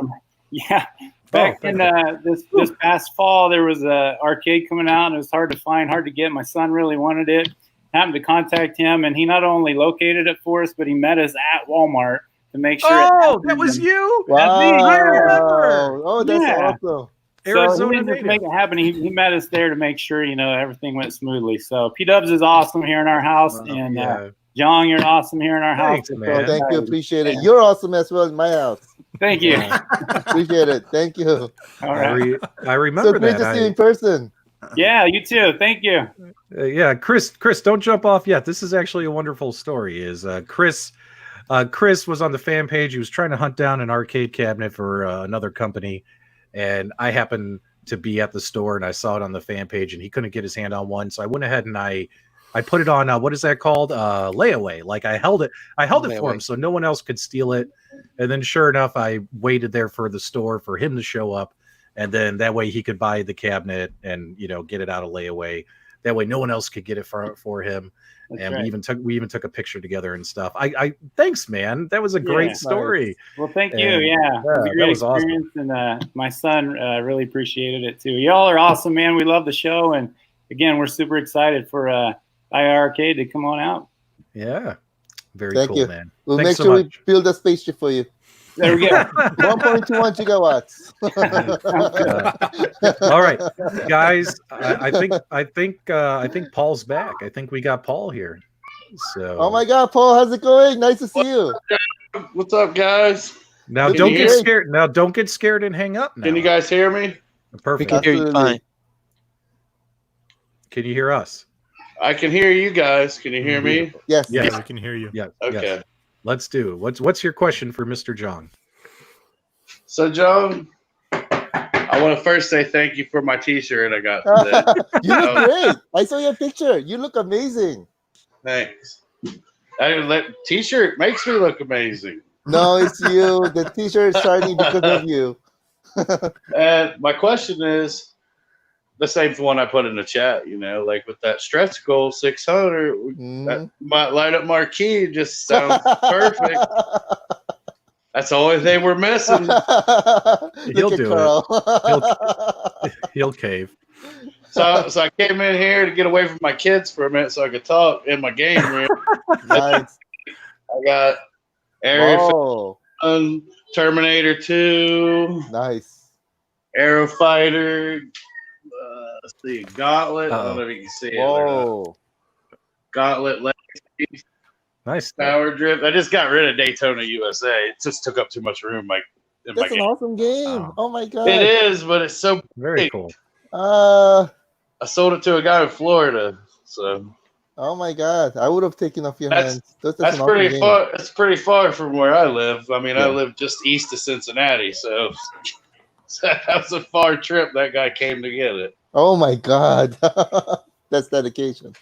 Yeah. Back in this past fall, there was a arcade coming out, and it was hard to find, hard to get. My son really wanted it. Happened to contact him, and he not only located it for us, but he met us at Walmart to make sure. Oh, that was you! Wow. That's me. I remember. Oh, that's awesome. So he didn't make it happen. He met us there to make sure everything went smoothly. So PDubs is awesome here in our house, and Jong, you're awesome here in our house. Man. Thank you, appreciate it. You're awesome as well in my house. Thank you. Appreciate it. Thank you. All right. I remember so great that. to see you in person. Yeah, you too. Thank you. Chris, don't jump off yet. This is actually a wonderful story. Chris was on the fan page. He was trying to hunt down an arcade cabinet for another company, and I happened to be at the store and I saw it on the fan page, and he couldn't get his hand on one, so I went ahead and I put it on what is that called? Layaway. Like I held it for him so no one else could steal it. And then sure enough, I waited there for the store for him to show up, and then that way he could buy the cabinet and get it out of layaway. That way, no one else could get it for him. That's and right. we even took a picture together and stuff. I thanks, man. That was a great story. Nice. Well, thank you. And, Yeah, it was a great that was experience, and my son really appreciated it too. Y'all are awesome, man. We love the show, and again, we're super excited for iiRcade to come on out. Yeah, very Thank cool, you. man. We'll Thanks make so sure much. we build a spaceship for you. There we go. 1.21 gigawatts. All right, guys. I think Paul's back. I think we got Paul here. So. Oh my God, Paul, how's it going? Nice to see you. What's up, guys? Now Good don't to get hear. scared. Now don't get scared and hang up. Now. Can you guys hear me? Perfect. We can hear you fine. Can you hear us? I can hear you guys. Can you hear me? Yes. Yes. Yeah, we can hear you. Yeah. Okay. Yes. Let's do it. What's your question for Mr. Jong? So, Joe, I want to first say thank you for my T-shirt I got today. You look great. I saw your picture. You look amazing. Thanks. T-shirt makes me look amazing. No, it's you. The t-shirt is shiny because of you. And my question is the same one I put in the chat. You know, like with that stretch goal 600, that light up marquee just sounds perfect. That's the only thing we're missing. He'll Look at do Carl. He'll cave. So I came in here to get away from my kids for a minute so I could talk in my game room. Nice. I got Area Oh, 51, Terminator 2, nice. Aero Fighter, let's see, Gauntlet. I don't know if you can see it. Whoa. Gauntlet Legacy, Nice. Power Drift. I just got rid of Daytona USA. It just took up too much room in my That's an game. awesome game. Oh my God. It is, but it's so Very big. cool. I sold it to a guy in Florida. So Oh my God. I would have taken off your hands. That's that's an awesome pretty game. far. It's pretty far from where I live. I mean, I Yeah. live just east of Cincinnati, so that was a far trip. That guy came to get it. Oh my God. That's dedication.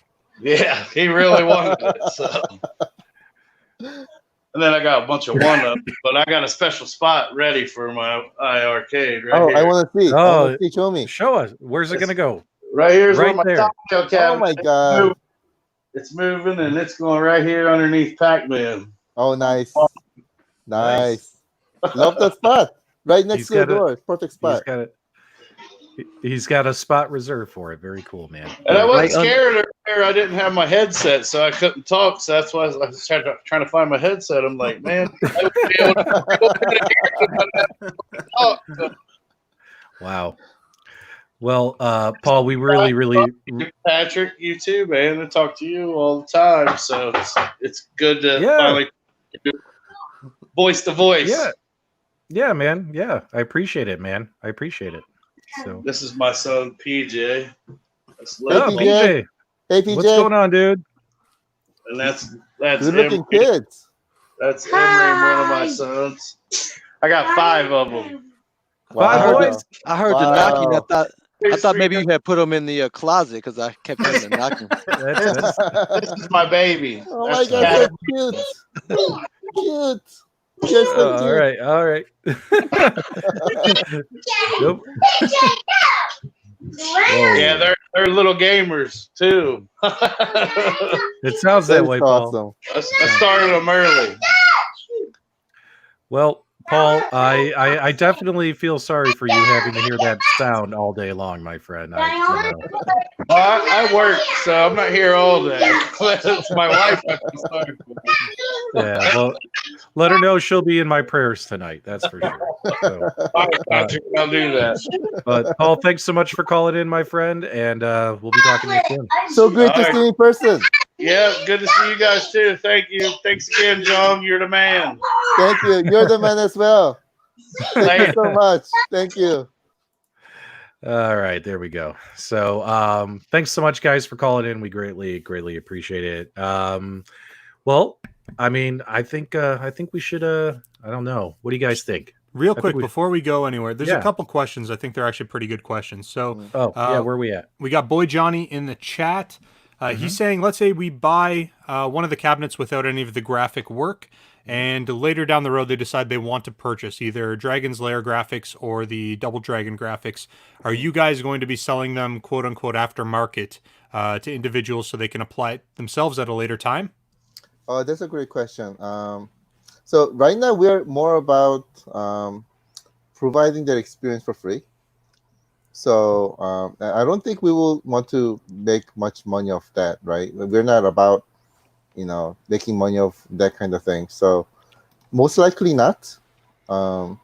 Yeah, he really wanted it. So, and then I got a bunch of one-ups, but I got a special spot ready for my iiRcade right here. I want to see. I Oh, want to see. Show me. Show us. Where's it gonna go? Right here's right where my there. cocktail cabinet. Oh my God. It's moving, and it's going right here underneath Pac-Man. Oh, nice. Nice. Love that spot. Right next He's to your got a- door. Perfect spot. He's got a spot reserved for it. Very cool, man. And I wasn't Right scared earlier. I didn't have my headset, so I couldn't talk. So that's why I was trying to find my headset. I'm like, man, I would be able to talk. Wow. Well, Paul, we really Patrick, you too, man. I talk to you all the time, so it's good to finally voice to voice. Yeah, man. Yeah, I appreciate it, man. I appreciate it. So This is my son, PJ. That's oh, Leslie. PJ. Hey, PJ. What's going on, dude? And that's Good looking Emery. kids. That's Emery, one of my sons. I got 5 of them. Five boys. I heard the knocking. I thought maybe you had put them in the closet because I kept hearing the knocking. This is my baby. Oh my That's God, so cute. Cute. You're so cute. All right. Nope. Yeah, they're little gamers too. It sounds that That's way, Paul. awesome. I started them early. Well, Paul, I definitely feel sorry for you having to hear that sound all day long, my friend. I work, so I'm not here all day. It's my wife. I feel sorry for. Yeah, well, let her know she'll be in my prayers tonight. That's for sure. So, All right, Patrick, I'll do that. but Paul, thanks so much for calling in, my friend, and we'll be talking to you soon. So great to see you in person. Yeah, good to see you guys too. Thank you. Thanks again, John. You're the man. Thank you. You're the man as well. Thank you so much. Thank you. All right, there we go. So, thanks so much, guys, for calling in. We greatly appreciate it. Well, I mean, I think we should. I don't know. What do you guys think? Real quick, before we go anywhere, there's a couple questions. I think they're actually pretty good questions. So, where are we at? We got Boy Johnny in the chat. He's saying, let's say we buy one of the cabinets without any of the graphic work, and later down the road they decide they want to purchase either Dragon's Lair graphics or the Double Dragon graphics. Are you guys going to be selling them quote unquote aftermarket to individuals so they can apply it themselves at a later time? Oh, that's a great question. So right now we're more about providing that experience for free. So I don't think we will want to make much money off that, right? We're not about, making money off that kind of thing. So most likely not. And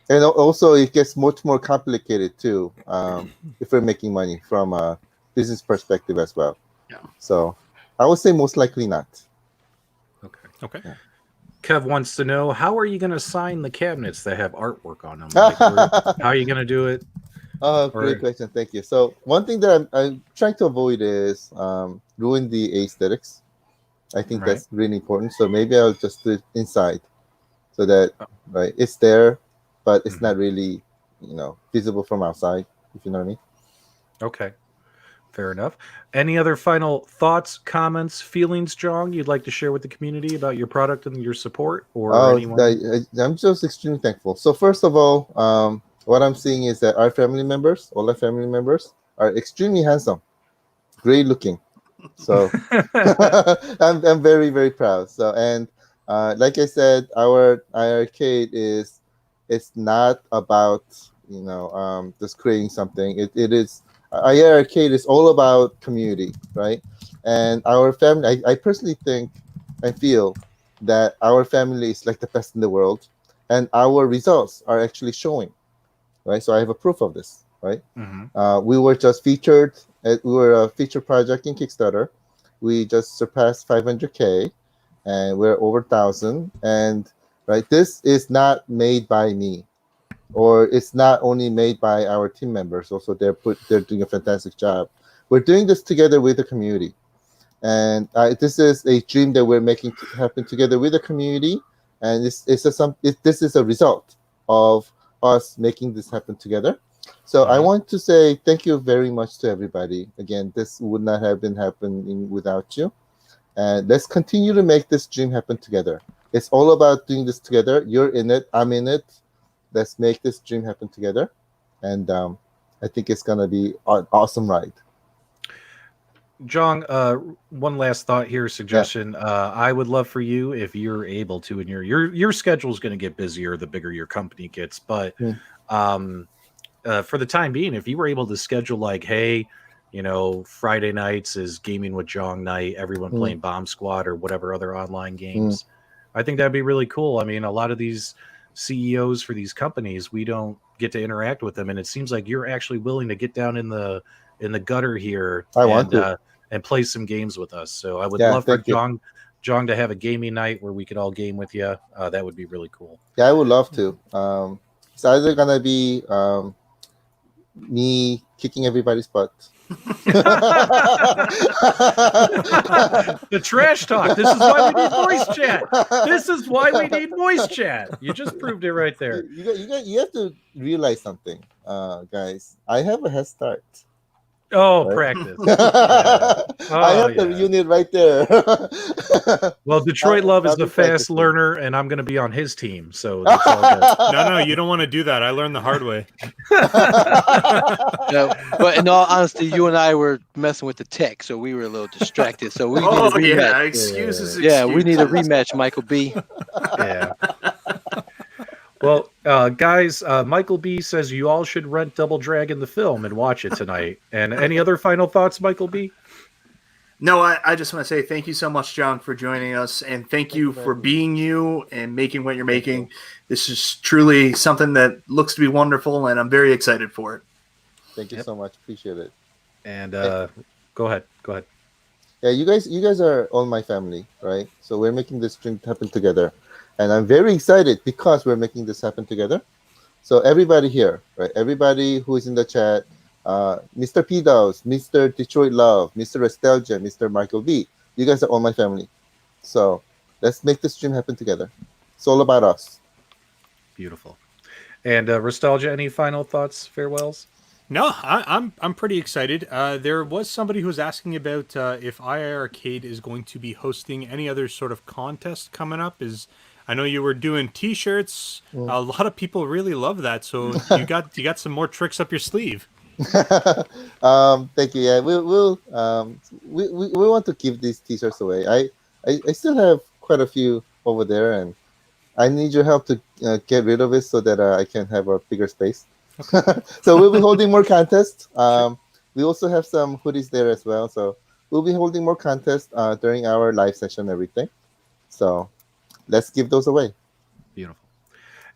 also it gets much more complicated too if we're making money from a business perspective as well. Yeah. So I would say most likely not. Okay. Yeah. Kev wants to know, how are you going to sign the cabinets that have artwork on them? How are you going to do it? Great question. Thank you. So one thing that I'm trying to avoid is ruin the aesthetics. I think that's really important. So maybe I'll just do it inside so that it's there, but it's not really, visible from outside, if you know what I mean. Okay. Fair enough. Any other final thoughts, comments, feelings, Jong, you'd like to share with the community about your product and your support? Or anyone? I'm just extremely thankful. So first of all, what I'm seeing is that all our family members are extremely handsome, great looking. So I'm very, very proud. So, and like I said, our iiRcade it's not about, just creating something. It is, iiRcade is all about community, right? And our family, I personally think, I feel that our family is like the best in the world, and our results are actually showing, right? So I have a proof of this, right? We were just featured. We were a feature project in Kickstarter. We just surpassed 500K, and we're over 1,000. And this is not made by me, or it's not only made by our team members. Also, they're doing a fantastic job. We're doing this together with the community, and this is a dream that we're making happen together with the community. And this is a result of us making this happen together. So I want to say thank you very much to everybody. Again, this would not have been happening without you. And let's continue to make this dream happen together. It's all about doing this together. You're in it. I'm in it. Let's make this dream happen together. And I think it's going to be an awesome ride. Jong, one last thought here, suggestion. I would love for you, if you're able to, and your schedule is going to get busier the bigger your company gets, but for the time being, if you were able to schedule like, hey, Friday nights is gaming with Jong night, everyone playing Bomb Squad or whatever other online games, I think that'd be really cool. I mean, a lot of these CEOs for these companies, we don't get to interact with them, and it seems like you're actually willing to get down in the gutter here and play some games with us. So I would love for Jong to have a gaming night where we could all game with you. That would be really cool. Yeah, I would love to. It's either gonna be me kicking everybody's butt. The trash talk. This is why we need voice chat. This is why we need voice chat. You just proved it right there. You have to realize something, guys. I have a head start. Oh, right? Practice. I have the unit right there. Well, Detroit Love is the fast learner, and I'm going to be on his team, so that's all good. No, you don't want to do that. I learned the hard way. No, but in all honesty, you and I were messing with the tech, so we were a little distracted. So we need a rematch. Excuses. Yeah, we need a rematch, Michael B. Yeah. Well, guys, Michael B says you all should rent Double Dragon the film and watch it tonight. And any other final thoughts, Michael B? No, I just want to say thank you so much, John, for joining us, and thank you for being you and making what you're making. This is truly something that looks to be wonderful, and I'm very excited for it. Thank you so much. Appreciate it. And go ahead. Yeah, you guys are all my family, right? So we're making this dream happen together. And I'm very excited because we're making this happen together. So everybody here, right? Everybody who is in the chat, Mr. PDubs, Mr. Detroit Love, Mr. Nostalgia, Mr. Michael B. You guys are all my family. So let's make this dream happen together. It's all about us. Beautiful. And Nostalgia, any final thoughts, farewells? No, I'm pretty excited. There was somebody who was asking about if iiRcade is going to be hosting any other sort of contest coming up. I know you were doing T-shirts. A lot of people really love that. So you got some more tricks up your sleeve. Thank you. Yeah, we want to give these T-shirts away. I still have quite a few over there, and I need your help to get rid of it so that I can have a bigger space. So we'll be holding more contests. We also have some hoodies there as well. So we'll be holding more contests during our live session and everything. So let's give those away. Beautiful.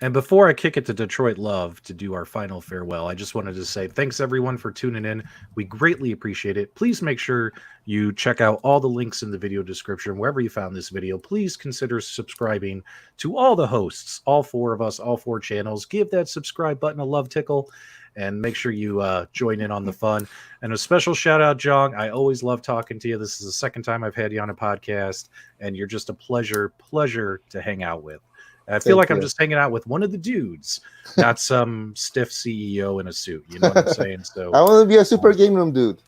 And before I kick it to Detroit Love to do our final farewell, I just wanted to say thanks everyone for tuning in. We greatly appreciate it. Please make sure you check out all the links in the video description wherever you found this video. Please consider subscribing to all the hosts, all 4 of us, all 4 channels. Give that subscribe button a love tickle and make sure you join in on the fun. And a special shout out, Jong. I always love talking to you. This is the second time I've had you on a podcast, and you're just a pleasure to hang out with. I feel like I'm just hanging out with one of the dudes, not some stiff CEO in a suit. You know what I'm saying? So I want to be a Super GameRoom dude.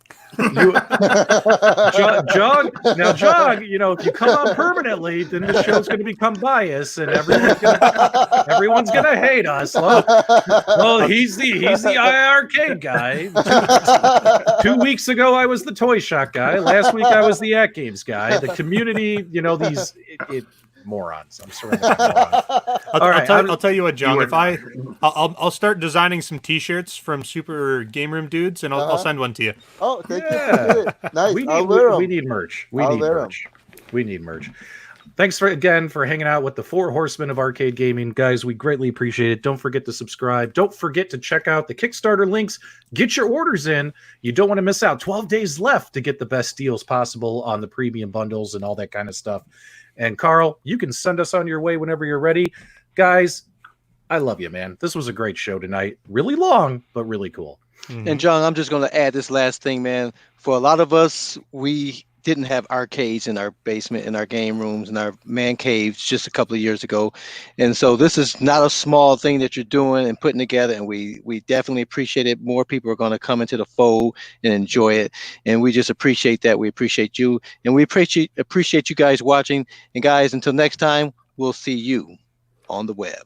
Jog, you know, if you come on permanently, then the show's going to become biased, and everyone's going to hate us. Well, he's the iiRcade guy. 2 weeks ago, I was the Toy Shop guy. Last week, I was the At Games guy. The community, you know, these morons. I'm sorry. I'll tell you what, John. I'll start designing some T-shirts from Super GameRoom Dudes, and I'll send one to you. Oh, thank you. Nice. We need merch. We need merch. Thanks again for hanging out with the 4 horsemen of arcade gaming, guys. We greatly appreciate it. Don't forget to subscribe. Don't forget to check out the Kickstarter links. Get your orders in. You don't want to miss out. 12 days left to get the best deals possible on the premium bundles and all that kind of stuff. And Carl, you can send us on your way whenever you're ready. Guys, I love you, man. This was a great show tonight. Really long, but really cool. And John, I'm just going to add this last thing, man. For a lot of us, we didn't have arcades in our basement, in our game rooms, in our man caves just a couple of years ago. And so this is not a small thing that you're doing and putting together. And we definitely appreciate it. More people are going to come into the fold and enjoy it. And we just appreciate that. We appreciate you. And we appreciate you guys watching. And guys, until next time, we'll see you on the web.